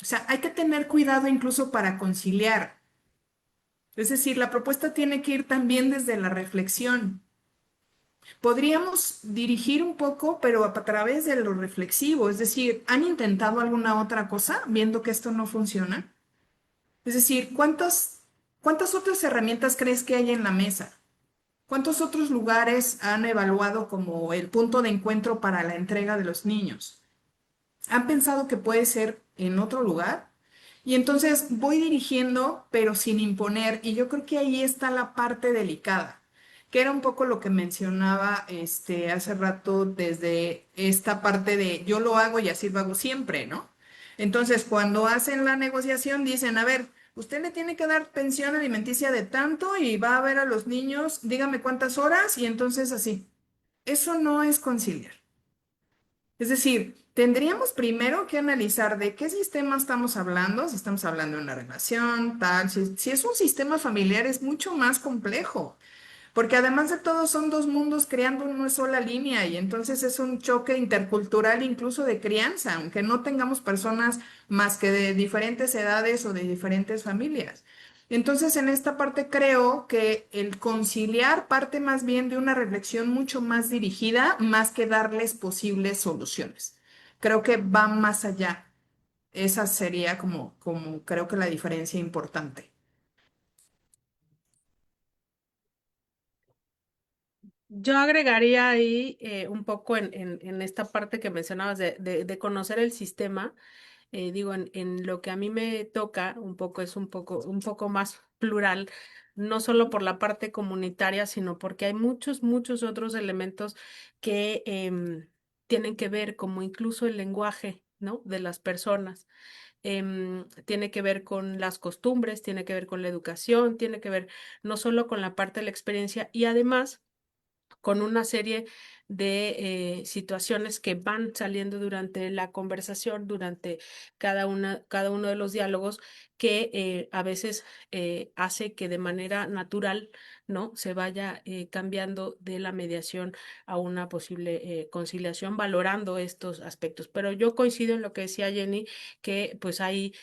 O sea, hay que tener cuidado incluso para conciliar. Es decir, la propuesta tiene que ir también desde la reflexión. Podríamos dirigir un poco, pero a través de lo reflexivo. Es decir, ¿han intentado alguna otra cosa viendo que esto no funciona? Es decir, ¿cuántas otras herramientas crees que hay en la mesa? ¿Cuántos otros lugares han evaluado como el punto de encuentro para la entrega de los niños? ¿Han pensado que puede ser en otro lugar? Y entonces voy dirigiendo, pero sin imponer, y yo creo que ahí está la parte delicada, que era un poco lo que mencionaba hace rato desde esta parte de yo lo hago y así lo hago siempre, ¿no? Entonces, cuando hacen la negociación, dicen, a ver, usted le tiene que dar pensión alimenticia de tanto y va a ver a los niños, dígame cuántas horas, y entonces así. Eso no es conciliar. Es decir, tendríamos primero que analizar de qué sistema estamos hablando, si estamos hablando de una relación, tal, si es un sistema familiar es mucho más complejo, porque además de todo son dos mundos creando una sola línea y entonces es un choque intercultural incluso de crianza, aunque no tengamos personas más que de diferentes edades o de diferentes familias. Entonces, en esta parte creo que el conciliar parte más bien de una reflexión mucho más dirigida, más que darles posibles soluciones. Creo que va más allá. Esa sería como creo que la diferencia importante. Yo agregaría ahí un poco en esta parte que mencionabas de conocer el sistema. Digo, en lo que a mí me toca, es un poco más plural, no solo por la parte comunitaria, sino porque hay muchos, muchos otros elementos que tienen que ver, como incluso el lenguaje, ¿no? De las personas. Tiene que ver con las costumbres, tiene que ver con la educación, tiene que ver no solo con la parte de la experiencia y además con una serie de situaciones que van saliendo durante la conversación, durante cada uno de los diálogos, que a veces hace que de manera natural, ¿no? Se vaya cambiando de la mediación a una posible conciliación, valorando estos aspectos. Pero yo coincido en lo que decía Jenny, que pues hay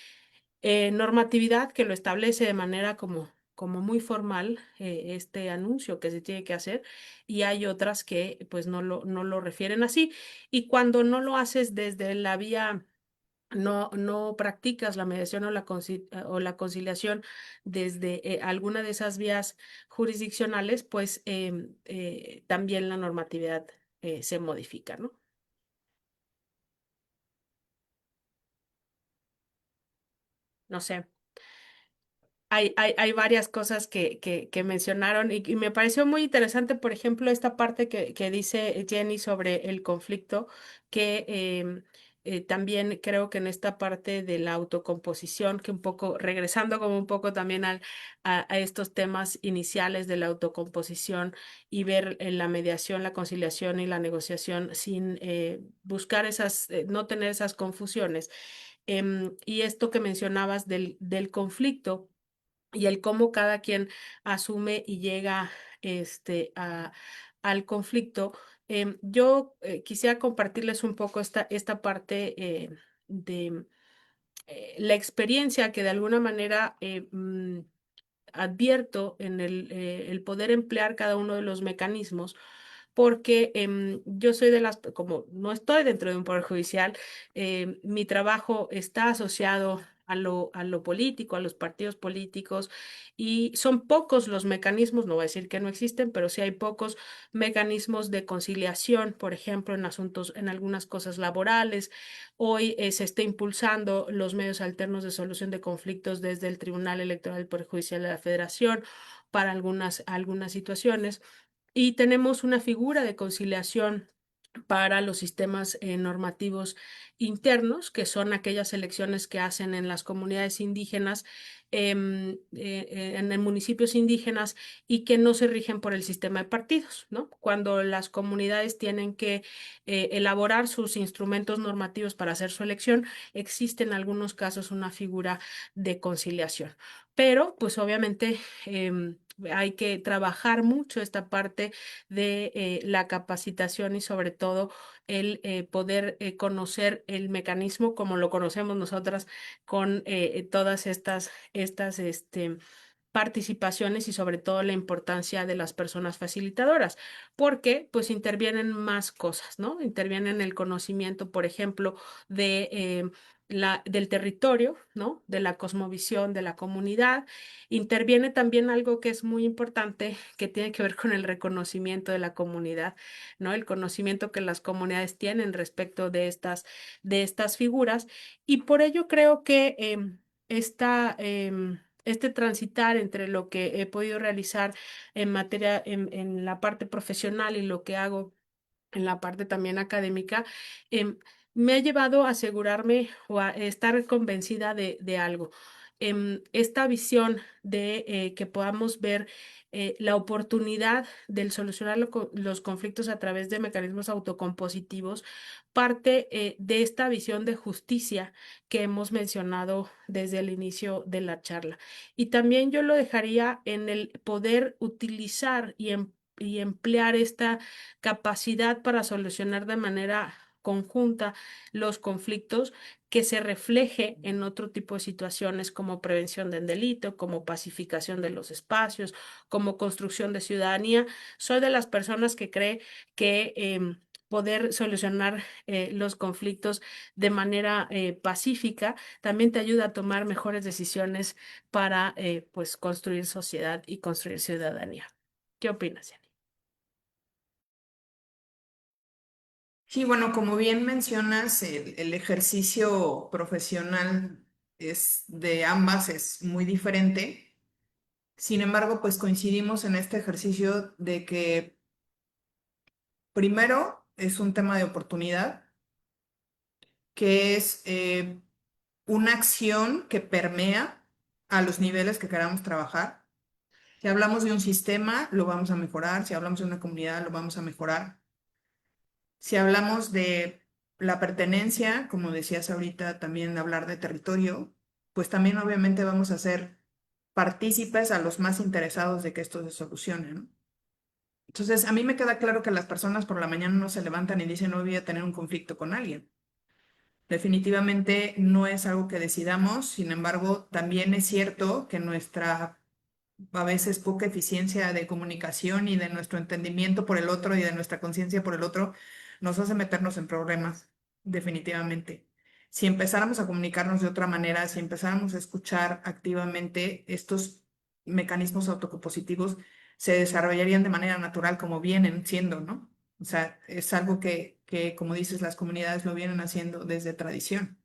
normatividad que lo establece de manera como muy formal, este anuncio que se tiene que hacer, y hay otras que pues no lo refieren así. Y cuando no lo haces desde la vía, no practicas la mediación o o la conciliación desde alguna de esas vías jurisdiccionales, pues también la normatividad se modifica, ¿no? No sé. Hay varias cosas que mencionaron y me pareció muy interesante, por ejemplo, esta parte que dice Jenny sobre el conflicto, que también creo que en esta parte de la autocomposición, que un poco, regresando como un poco también a estos temas iniciales de la autocomposición y ver la mediación, la conciliación y la negociación sin buscar no tener esas confusiones. Y esto que mencionabas del conflicto y el cómo cada quien asume y llega al conflicto. Yo quisiera compartirles un poco esta parte de la experiencia que de alguna manera advierto en el poder emplear cada uno de los mecanismos, porque yo soy de como no estoy dentro de un poder judicial, mi trabajo está asociado a lo político, a los partidos políticos, y son pocos los mecanismos, no voy a decir que no existen, pero sí hay pocos mecanismos de conciliación, por ejemplo, en asuntos, en algunas cosas laborales. Hoy se está impulsando los medios alternos de solución de conflictos desde el Tribunal Electoral del Poder Judicial de la Federación para algunas situaciones. Y tenemos una figura de conciliación para los sistemas normativos internos, que son aquellas elecciones que hacen en las comunidades indígenas, en municipios indígenas, y que no se rigen por el sistema de partidos, ¿no? Cuando las comunidades tienen que elaborar sus instrumentos normativos para hacer su elección, existe en algunos casos una figura de conciliación. Pero, pues obviamente, hay que trabajar mucho esta parte de la capacitación y sobre todo el poder conocer el mecanismo como lo conocemos nosotras con todas estas participaciones y sobre todo la importancia de las personas facilitadoras, porque pues intervienen más cosas, ¿no? Intervienen el conocimiento, por ejemplo, de del territorio, ¿no? De la cosmovisión de la comunidad. Interviene también algo que es muy importante, que tiene que ver con el reconocimiento de la comunidad, ¿no? El conocimiento que las comunidades tienen respecto de estas figuras. Y por ello creo que este transitar entre lo que he podido realizar en materia, en la parte profesional y lo que hago en la parte también académica, me ha llevado a asegurarme o a estar convencida de algo. Esta visión de que podamos ver la oportunidad del solucionar los conflictos a través de mecanismos autocompositivos, parte de esta visión de justicia que hemos mencionado desde el inicio de la charla. Y también yo lo dejaría en el poder utilizar y emplear esta capacidad para solucionar de manera conjunta los conflictos, que se refleje en otro tipo de situaciones como prevención del delito, como pacificación de los espacios, como construcción de ciudadanía. Soy de las personas que cree que poder solucionar los conflictos de manera pacífica también te ayuda a tomar mejores decisiones para pues construir sociedad y construir ciudadanía. ¿Qué opinas, Yani? Sí, bueno, como bien mencionas, el ejercicio profesional es de ambas es muy diferente. Sin embargo, pues coincidimos en este ejercicio de que primero es un tema de oportunidad, que es una acción que permea a los niveles que queramos trabajar. Si hablamos de un sistema, lo vamos a mejorar. Si hablamos de una comunidad, lo vamos a mejorar. Si hablamos de la pertenencia, como decías ahorita, también hablar de territorio, pues también obviamente vamos a ser partícipes a los más interesados de que esto se solucione, ¿no? Entonces, a mí me queda claro que las personas por la mañana no se levantan y dicen, no voy a tener un conflicto con alguien. Definitivamente no es algo que decidamos, sin embargo, también es cierto que nuestra a veces poca eficiencia de comunicación y de nuestro entendimiento por el otro y de nuestra conciencia por el otro nos hace meternos en problemas, definitivamente. Si empezáramos a comunicarnos de otra manera, si empezáramos a escuchar activamente, estos mecanismos autocompositivos se desarrollarían de manera natural como vienen siendo, ¿no? O sea, es algo como dices, las comunidades lo vienen haciendo desde tradición.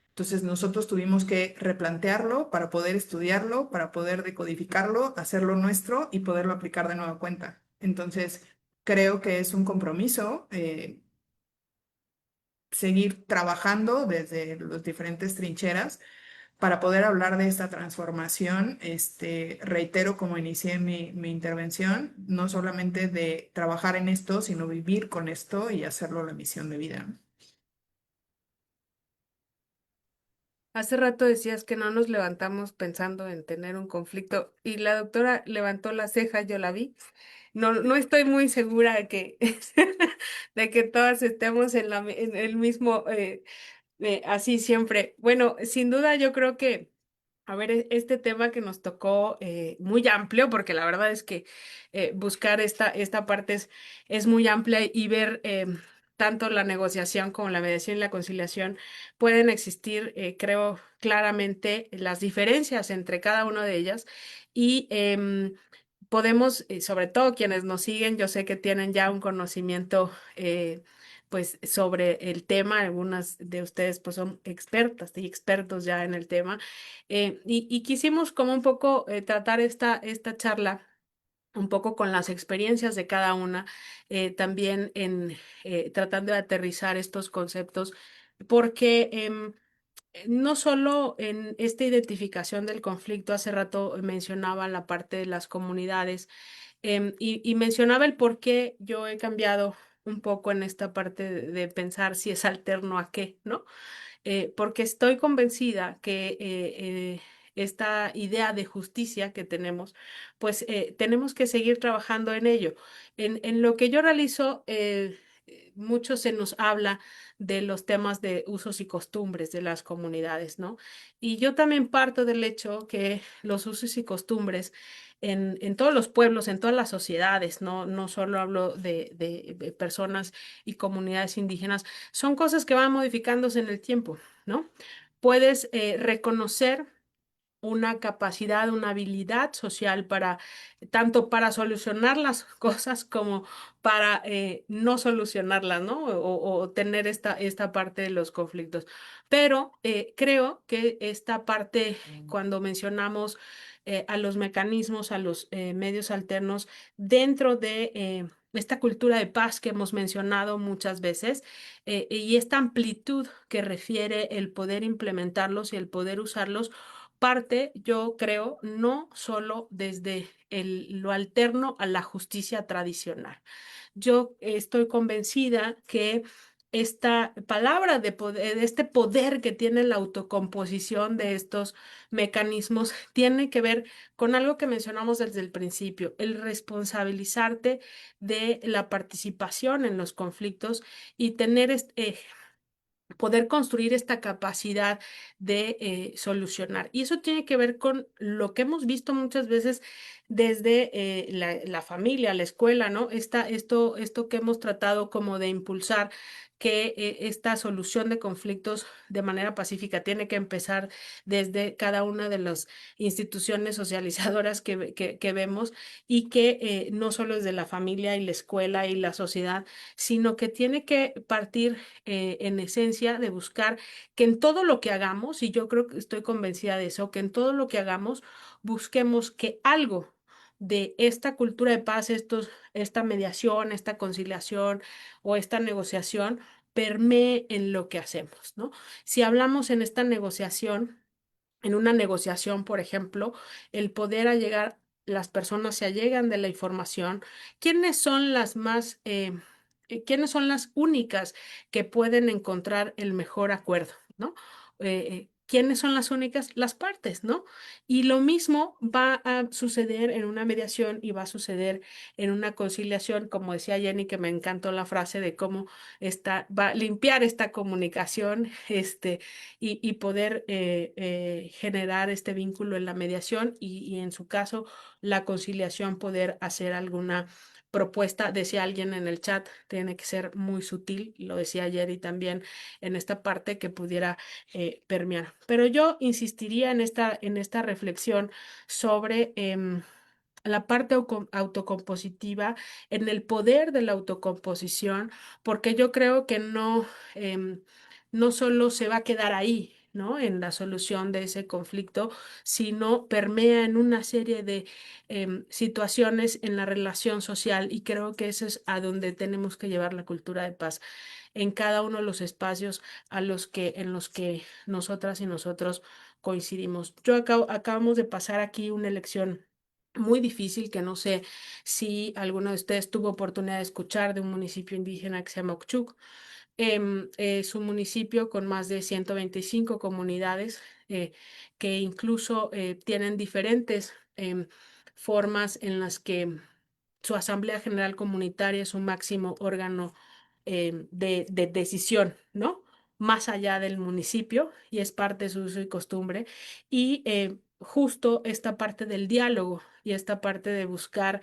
Entonces nosotros tuvimos que replantearlo para poder estudiarlo, para poder decodificarlo, hacerlo nuestro y poderlo aplicar de nueva cuenta. Entonces creo que es un compromiso seguir trabajando desde las diferentes trincheras para poder hablar de esta transformación. Reitero, como inicié mi intervención, no solamente de trabajar en esto, sino vivir con esto y hacerlo la misión de vida, ¿no? Hace rato decías que no nos levantamos pensando en tener un conflicto y la doctora levantó la ceja, yo la vi. No, no estoy muy segura de que, de que todas estemos en el mismo, así siempre. Bueno, sin duda yo creo que, a ver, este tema que nos tocó muy amplio, porque la verdad es que buscar esta parte es muy amplia y ver tanto la negociación como la mediación y la conciliación pueden existir, creo claramente las diferencias entre cada una de ellas y podemos, sobre todo quienes nos siguen, yo sé que tienen ya un conocimiento pues sobre el tema, algunas de ustedes pues son expertas y expertos ya en el tema, y quisimos como un poco tratar esta charla un poco con las experiencias de cada una, también en tratando de aterrizar estos conceptos, porque no solo en esta identificación del conflicto, hace rato mencionaba la parte de las comunidades, y mencionaba el por qué yo he cambiado un poco en esta parte de pensar si es alterno a qué, ¿no? Porque estoy convencida que esta idea de justicia que tenemos, pues tenemos que seguir trabajando en ello. En lo que yo realizo, mucho se nos habla de los temas de usos y costumbres de las comunidades, ¿no? Y yo también parto del hecho que los usos y costumbres en todos los pueblos, en todas las sociedades, ¿no? No solo hablo de personas y comunidades indígenas, son cosas que van modificándose en el tiempo, ¿no? Puedes reconocer una capacidad, una habilidad social para tanto para solucionar las cosas como para no solucionarlas, ¿no? O tener esta parte de los conflictos. Pero creo que esta parte, cuando mencionamos a los mecanismos, a los medios alternos, dentro de esta cultura de paz que hemos mencionado muchas veces, y esta amplitud que refiere el poder implementarlos y el poder usarlos, parte, yo creo, no solo desde lo alterno a la justicia tradicional. Yo estoy convencida que esta palabra de poder, este poder que tiene la autocomposición de estos mecanismos, tiene que ver con algo que mencionamos desde el principio, el responsabilizarte de la participación en los conflictos y tener poder construir esta capacidad de solucionar. Y eso tiene que ver con lo que hemos visto muchas veces desde la familia, la escuela, ¿no? Esto que hemos tratado como de impulsar, que esta solución de conflictos de manera pacífica tiene que empezar desde cada una de las instituciones socializadoras que vemos y que no solo es de la familia y la escuela y la sociedad, sino que tiene que partir en esencia de buscar que en todo lo que hagamos, y yo creo que estoy convencida de eso, que en todo lo que hagamos busquemos que algo de esta cultura de paz, esta mediación, esta conciliación o esta negociación permee en lo que hacemos, ¿no? Si hablamos en esta negociación, en una negociación, por ejemplo, el poder allegar, las personas se allegan de la información, ¿quiénes son las más, quiénes son las únicas que pueden encontrar el mejor acuerdo, ¿no? ¿Quiénes son las únicas? Las partes, ¿no? Y lo mismo va a suceder en una mediación y va a suceder en una conciliación, como decía Jenny, que me encantó la frase de cómo va a limpiar esta comunicación, y poder generar este vínculo en la mediación y en su caso la conciliación, poder hacer alguna propuesta. Decía alguien en el chat, tiene que ser muy sutil, lo decía ayer y también en esta parte que pudiera permear. Pero yo insistiría en esta reflexión sobre la parte autocompositiva, en el poder de la autocomposición, porque yo creo que no solo se va a quedar ahí, ¿no? En la solución de ese conflicto, sino permea en una serie de situaciones en la relación social y creo que eso es a donde tenemos que llevar la cultura de paz en cada uno de los espacios en los que nosotras y nosotros coincidimos. Acabamos de pasar aquí una elección muy difícil que no sé si alguno de ustedes tuvo oportunidad de escuchar, de un municipio indígena que se llama Okchuk. Es un municipio con más de 125 comunidades que incluso tienen diferentes formas en las que su Asamblea General Comunitaria es un máximo órgano de decisión, ¿no? Más allá del municipio y es parte de su uso y costumbre. Y justo esta parte del diálogo y esta parte de buscar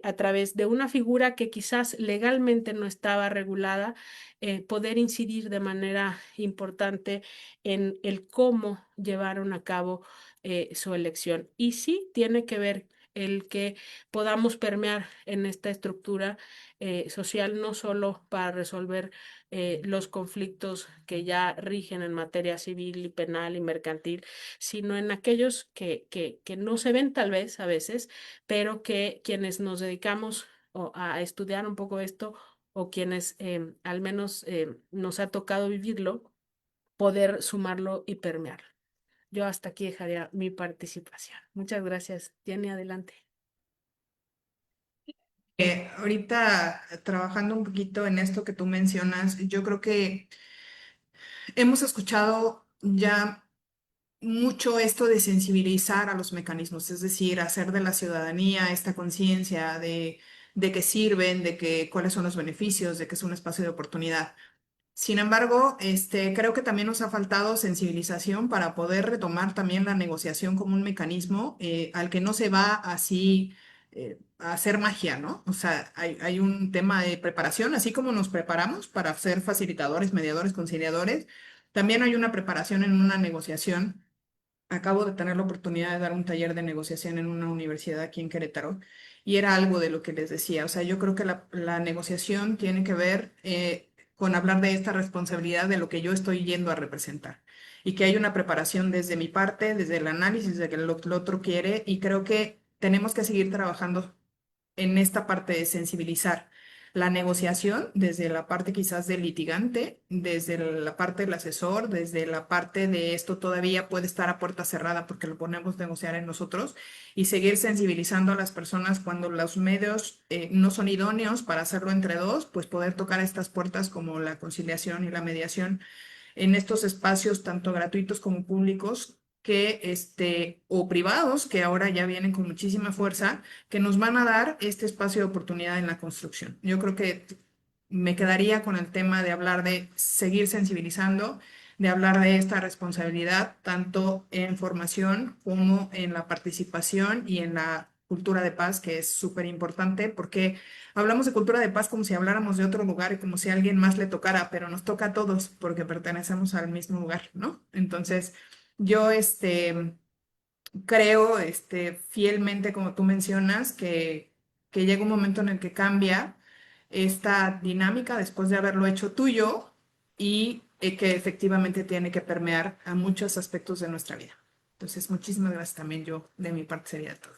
a través de una figura que quizás legalmente no estaba regulada, poder incidir de manera importante en el cómo llevaron a cabo su elección. Y sí tiene que ver el que podamos permear en esta estructura social, no solo para resolver los conflictos que ya rigen en materia civil y penal y mercantil, sino en aquellos que no se ven tal vez a veces, pero que quienes nos dedicamos a estudiar un poco esto o quienes al menos nos ha tocado vivirlo, poder sumarlo y permearlo. Yo hasta aquí dejaría mi participación. Muchas gracias. Jenny, adelante. Ahorita trabajando un poquito en esto que tú mencionas, yo creo que hemos escuchado ya mucho esto de sensibilizar a los mecanismos, es decir, hacer de la ciudadanía esta conciencia de que sirven, de que cuáles son los beneficios, de que es un espacio de oportunidad. Sin embargo, creo que también nos ha faltado sensibilización para poder retomar también la negociación como un mecanismo al que no se va así a hacer magia, ¿no? O sea, hay un tema de preparación, así como nos preparamos para ser facilitadores, mediadores, conciliadores, también hay una preparación en una negociación. Acabo de tener la oportunidad de dar un taller de negociación en una universidad aquí en Querétaro y era algo de lo que les decía. O sea, yo creo que la negociación tiene que ver con hablar de esta responsabilidad de lo que yo estoy yendo a representar y que hay una preparación desde mi parte, desde el análisis de que lo otro quiere y creo que tenemos que seguir trabajando en esta parte de sensibilizar la negociación desde la parte quizás del litigante, desde la parte del asesor, desde la parte de esto todavía puede estar a puerta cerrada porque lo ponemos a negociar en nosotros y seguir sensibilizando a las personas cuando los medios no son idóneos para hacerlo entre dos, pues poder tocar estas puertas como la conciliación y la mediación en estos espacios tanto gratuitos como públicos que o privados que ahora ya vienen con muchísima fuerza que nos van a dar este espacio de oportunidad en la construcción. Yo creo que me quedaría con el tema de hablar de seguir sensibilizando, de hablar de esta responsabilidad tanto en formación como en la participación y en la cultura de paz, que es súper importante, porque hablamos de cultura de paz como si habláramos de otro lugar y como si a alguien más le tocara, pero nos toca a todos porque pertenecemos al mismo lugar, ¿no? Entonces, yo creo fielmente, como tú mencionas, que llega un momento en el que cambia esta dinámica después de haberlo hecho tuyo y que efectivamente tiene que permear a muchos aspectos de nuestra vida. Entonces, muchísimas gracias también yo, de mi parte sería todo.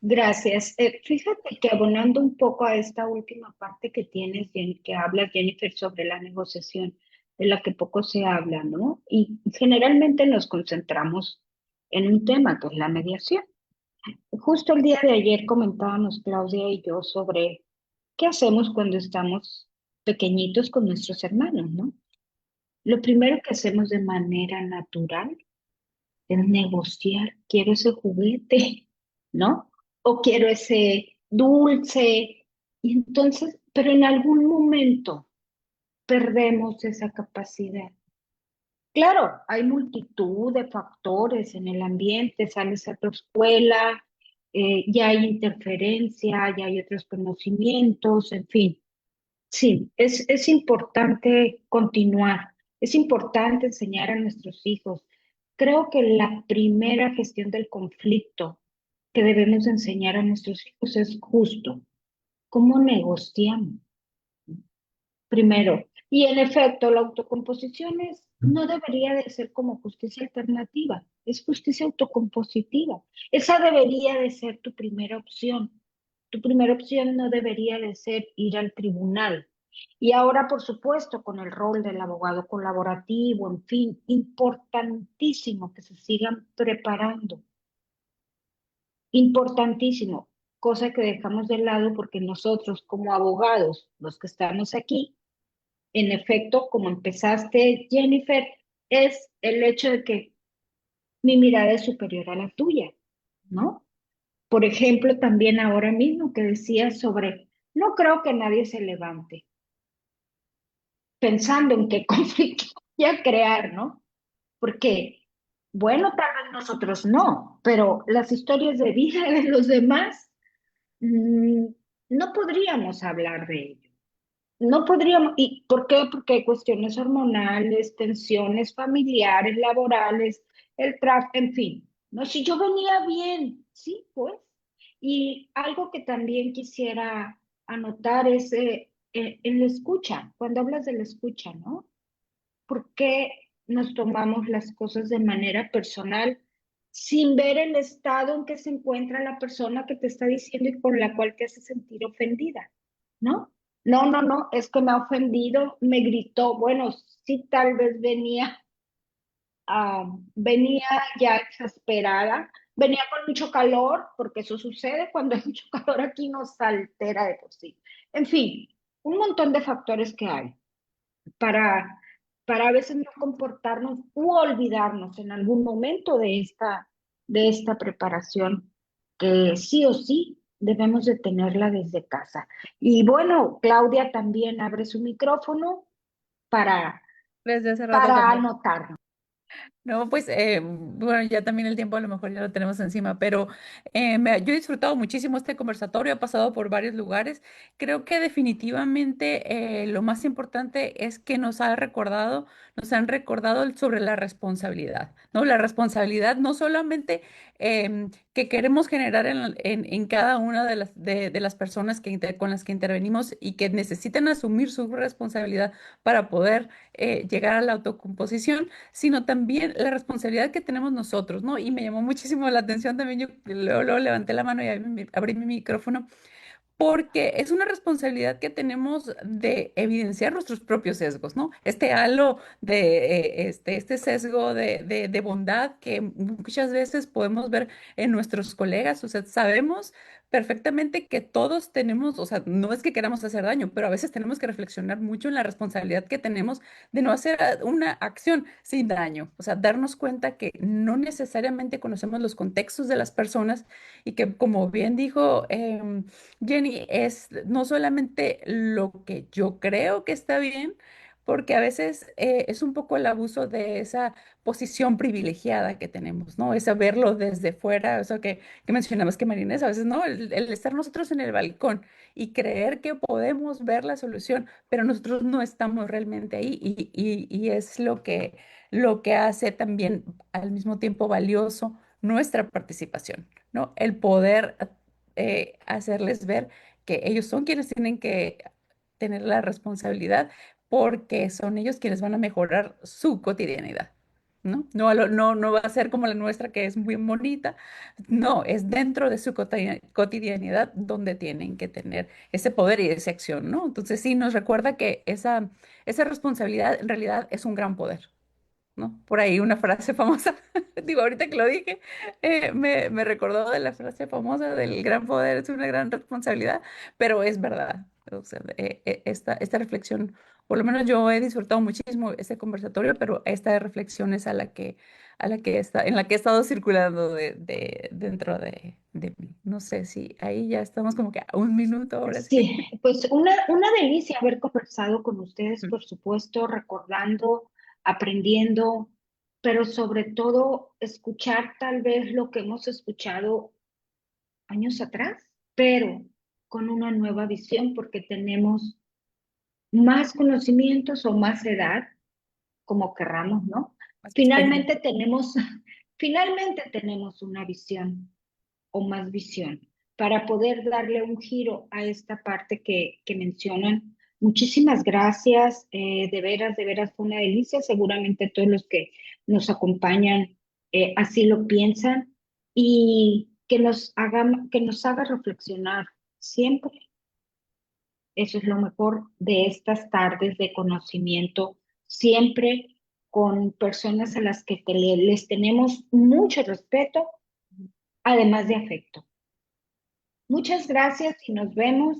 Gracias. Fíjate que abonando un poco a esta última parte que tienes, que hablas, Jennifer, sobre la negociación, de la que poco se habla, ¿no? Y generalmente nos concentramos en un tema, que es la mediación. Justo el día de ayer comentábamos Claudia y yo sobre qué hacemos cuando estamos pequeñitos con nuestros hermanos, ¿no? Lo primero que hacemos de manera natural es negociar. Quiero ese juguete, ¿no? O quiero ese dulce. Y entonces, pero en algún momento perdemos esa capacidad. Claro, hay multitud de factores en el ambiente, sales a tu escuela, ya hay interferencia, ya hay otros conocimientos, en fin. Sí, es importante continuar, es importante enseñar a nuestros hijos. Creo que la primera gestión del conflicto que debemos enseñar a nuestros hijos es justo, cómo negociamos primero. Y en efecto, la autocomposición no debería de ser como justicia alternativa, es justicia autocompositiva. Esa debería de ser tu primera opción. Tu primera opción no debería de ser ir al tribunal. Y ahora, por supuesto, con el rol del abogado colaborativo, en fin, importantísimo que se sigan preparando. Importantísimo, cosa que dejamos de lado porque nosotros como abogados, los que estamos aquí, en efecto, como empezaste, Jennifer, es el hecho de que mi mirada es superior a la tuya, ¿no? Por ejemplo, también ahora mismo que decías sobre, no creo que nadie se levante pensando en qué conflicto voy a crear, ¿no? Porque, bueno, tal vez nosotros no, pero las historias de vida de los demás, no podríamos hablar de ello. No podríamos, ¿y por qué? Porque hay cuestiones hormonales, tensiones familiares, laborales, el tráfico, en fin. No, si yo venía bien, sí, pues. Y algo que también quisiera anotar es en la escucha, cuando hablas de la escucha, ¿no? ¿Por qué nos tomamos las cosas de manera personal sin ver el estado en que se encuentra la persona que te está diciendo y con la cual te hace sentir ofendida? ¿No? No, no, no, es que me ha ofendido, me gritó. Bueno, sí, tal vez venía ya exasperada, venía con mucho calor, porque eso sucede cuando hay mucho calor aquí, nos altera de por sí. En fin, un montón de factores que hay para, para a veces no comportarnos u olvidarnos en algún momento de esta preparación que sí o sí debemos de tenerla desde casa. Y bueno, Claudia también abre su micrófono para, Desde hace rato para también. anotarnos. No, pues bueno, ya también el tiempo a lo mejor ya lo tenemos encima, pero yo he disfrutado muchísimo este conversatorio, he pasado por varios lugares. Creo que definitivamente lo más importante es que nos han recordado sobre la responsabilidad, ¿no? La responsabilidad no solamente que queremos generar en cada una de las personas con las que intervenimos y que necesitan asumir su responsabilidad para poder llegar a la autocomposición, sino también la responsabilidad que tenemos nosotros, ¿no? Y me llamó muchísimo la atención también, yo luego levanté la mano y abrí mi micrófono, porque es una responsabilidad que tenemos de evidenciar nuestros propios sesgos, ¿no? Este halo de este sesgo de bondad que muchas veces podemos ver en nuestros colegas, o sea, sabemos perfectamente que todos tenemos, o sea, no es que queramos hacer daño, pero a veces tenemos que reflexionar mucho en la responsabilidad que tenemos de no hacer una acción sin daño, o sea, darnos cuenta que no necesariamente conocemos los contextos de las personas y que, como bien dijo Jenny, es no solamente lo que yo creo que está bien, porque a veces es un poco el abuso de esa posición privilegiada que tenemos, ¿no? Es verlo desde fuera, eso que mencionabas que Marines, a veces, ¿no? El estar nosotros en el balcón y creer que podemos ver la solución, pero nosotros no estamos realmente ahí y es lo que hace también al mismo tiempo valioso nuestra participación, ¿no? El poder hacerles ver que ellos son quienes tienen que tener la responsabilidad porque son ellos quienes van a mejorar su cotidianidad, ¿no? No va a ser como la nuestra que es muy bonita, no, es dentro de su cotidianidad donde tienen que tener ese poder y esa acción, ¿no? Entonces sí nos recuerda que esa responsabilidad en realidad es un gran poder. ¿No? Por ahí una frase famosa, digo, ahorita que lo dije, me recordó de la frase famosa del gran poder es una gran responsabilidad, pero es verdad. O sea, esta reflexión, por lo menos yo he disfrutado muchísimo este conversatorio, pero esta reflexión es en la que he estado circulando dentro de mí. No sé si ahí ya estamos como que a un minuto ahora sí. Sí, pues una delicia haber conversado con ustedes, por supuesto, recordando, aprendiendo, pero sobre todo escuchar tal vez lo que hemos escuchado años atrás, pero con una nueva visión porque tenemos más conocimientos o más edad, como querramos, ¿no? Más Finalmente tenemos una visión o más visión para poder darle un giro a esta parte que mencionan. Muchísimas gracias, de veras fue una delicia, seguramente todos los que nos acompañan así lo piensan y que nos haga reflexionar siempre. Eso es lo mejor de estas tardes de conocimiento, siempre con personas a las que les tenemos mucho respeto, además de afecto. Muchas gracias y nos vemos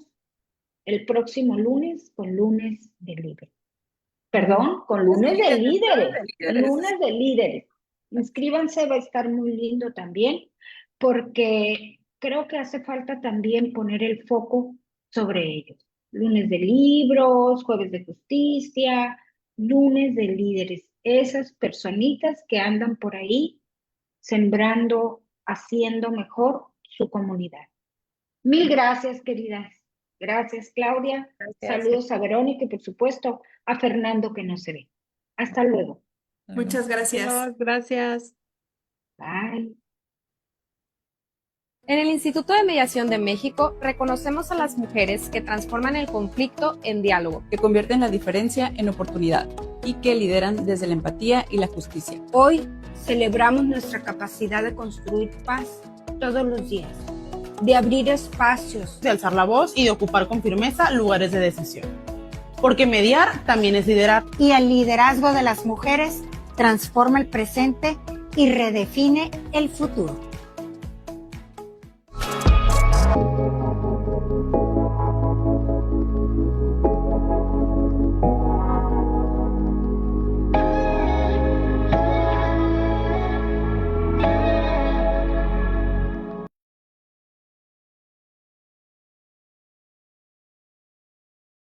el próximo lunes con Lunes de Líderes. Perdón, con Lunes de Líderes. Lunes de Líderes. Inscríbanse, va a estar muy lindo también, porque creo que hace falta también poner el foco sobre ellos. Lunes de libros, jueves de justicia, lunes de líderes. Esas personitas que andan por ahí sembrando, haciendo mejor su comunidad. Mil gracias, queridas. Gracias, Claudia. Gracias. Saludos a Verónica y, por supuesto, a Fernando, que no se ve. Hasta luego. Muchas gracias. Gracias. Bye. En el Instituto de Mediación de México reconocemos a las mujeres que transforman el conflicto en diálogo, que convierten la diferencia en oportunidad y que lideran desde la empatía y la justicia. Hoy celebramos nuestra capacidad de construir paz todos los días, de abrir espacios, De alzar la voz y de ocupar con firmeza lugares de decisión. Porque mediar también es liderar. Y el liderazgo de las mujeres transforma el presente y redefine el futuro.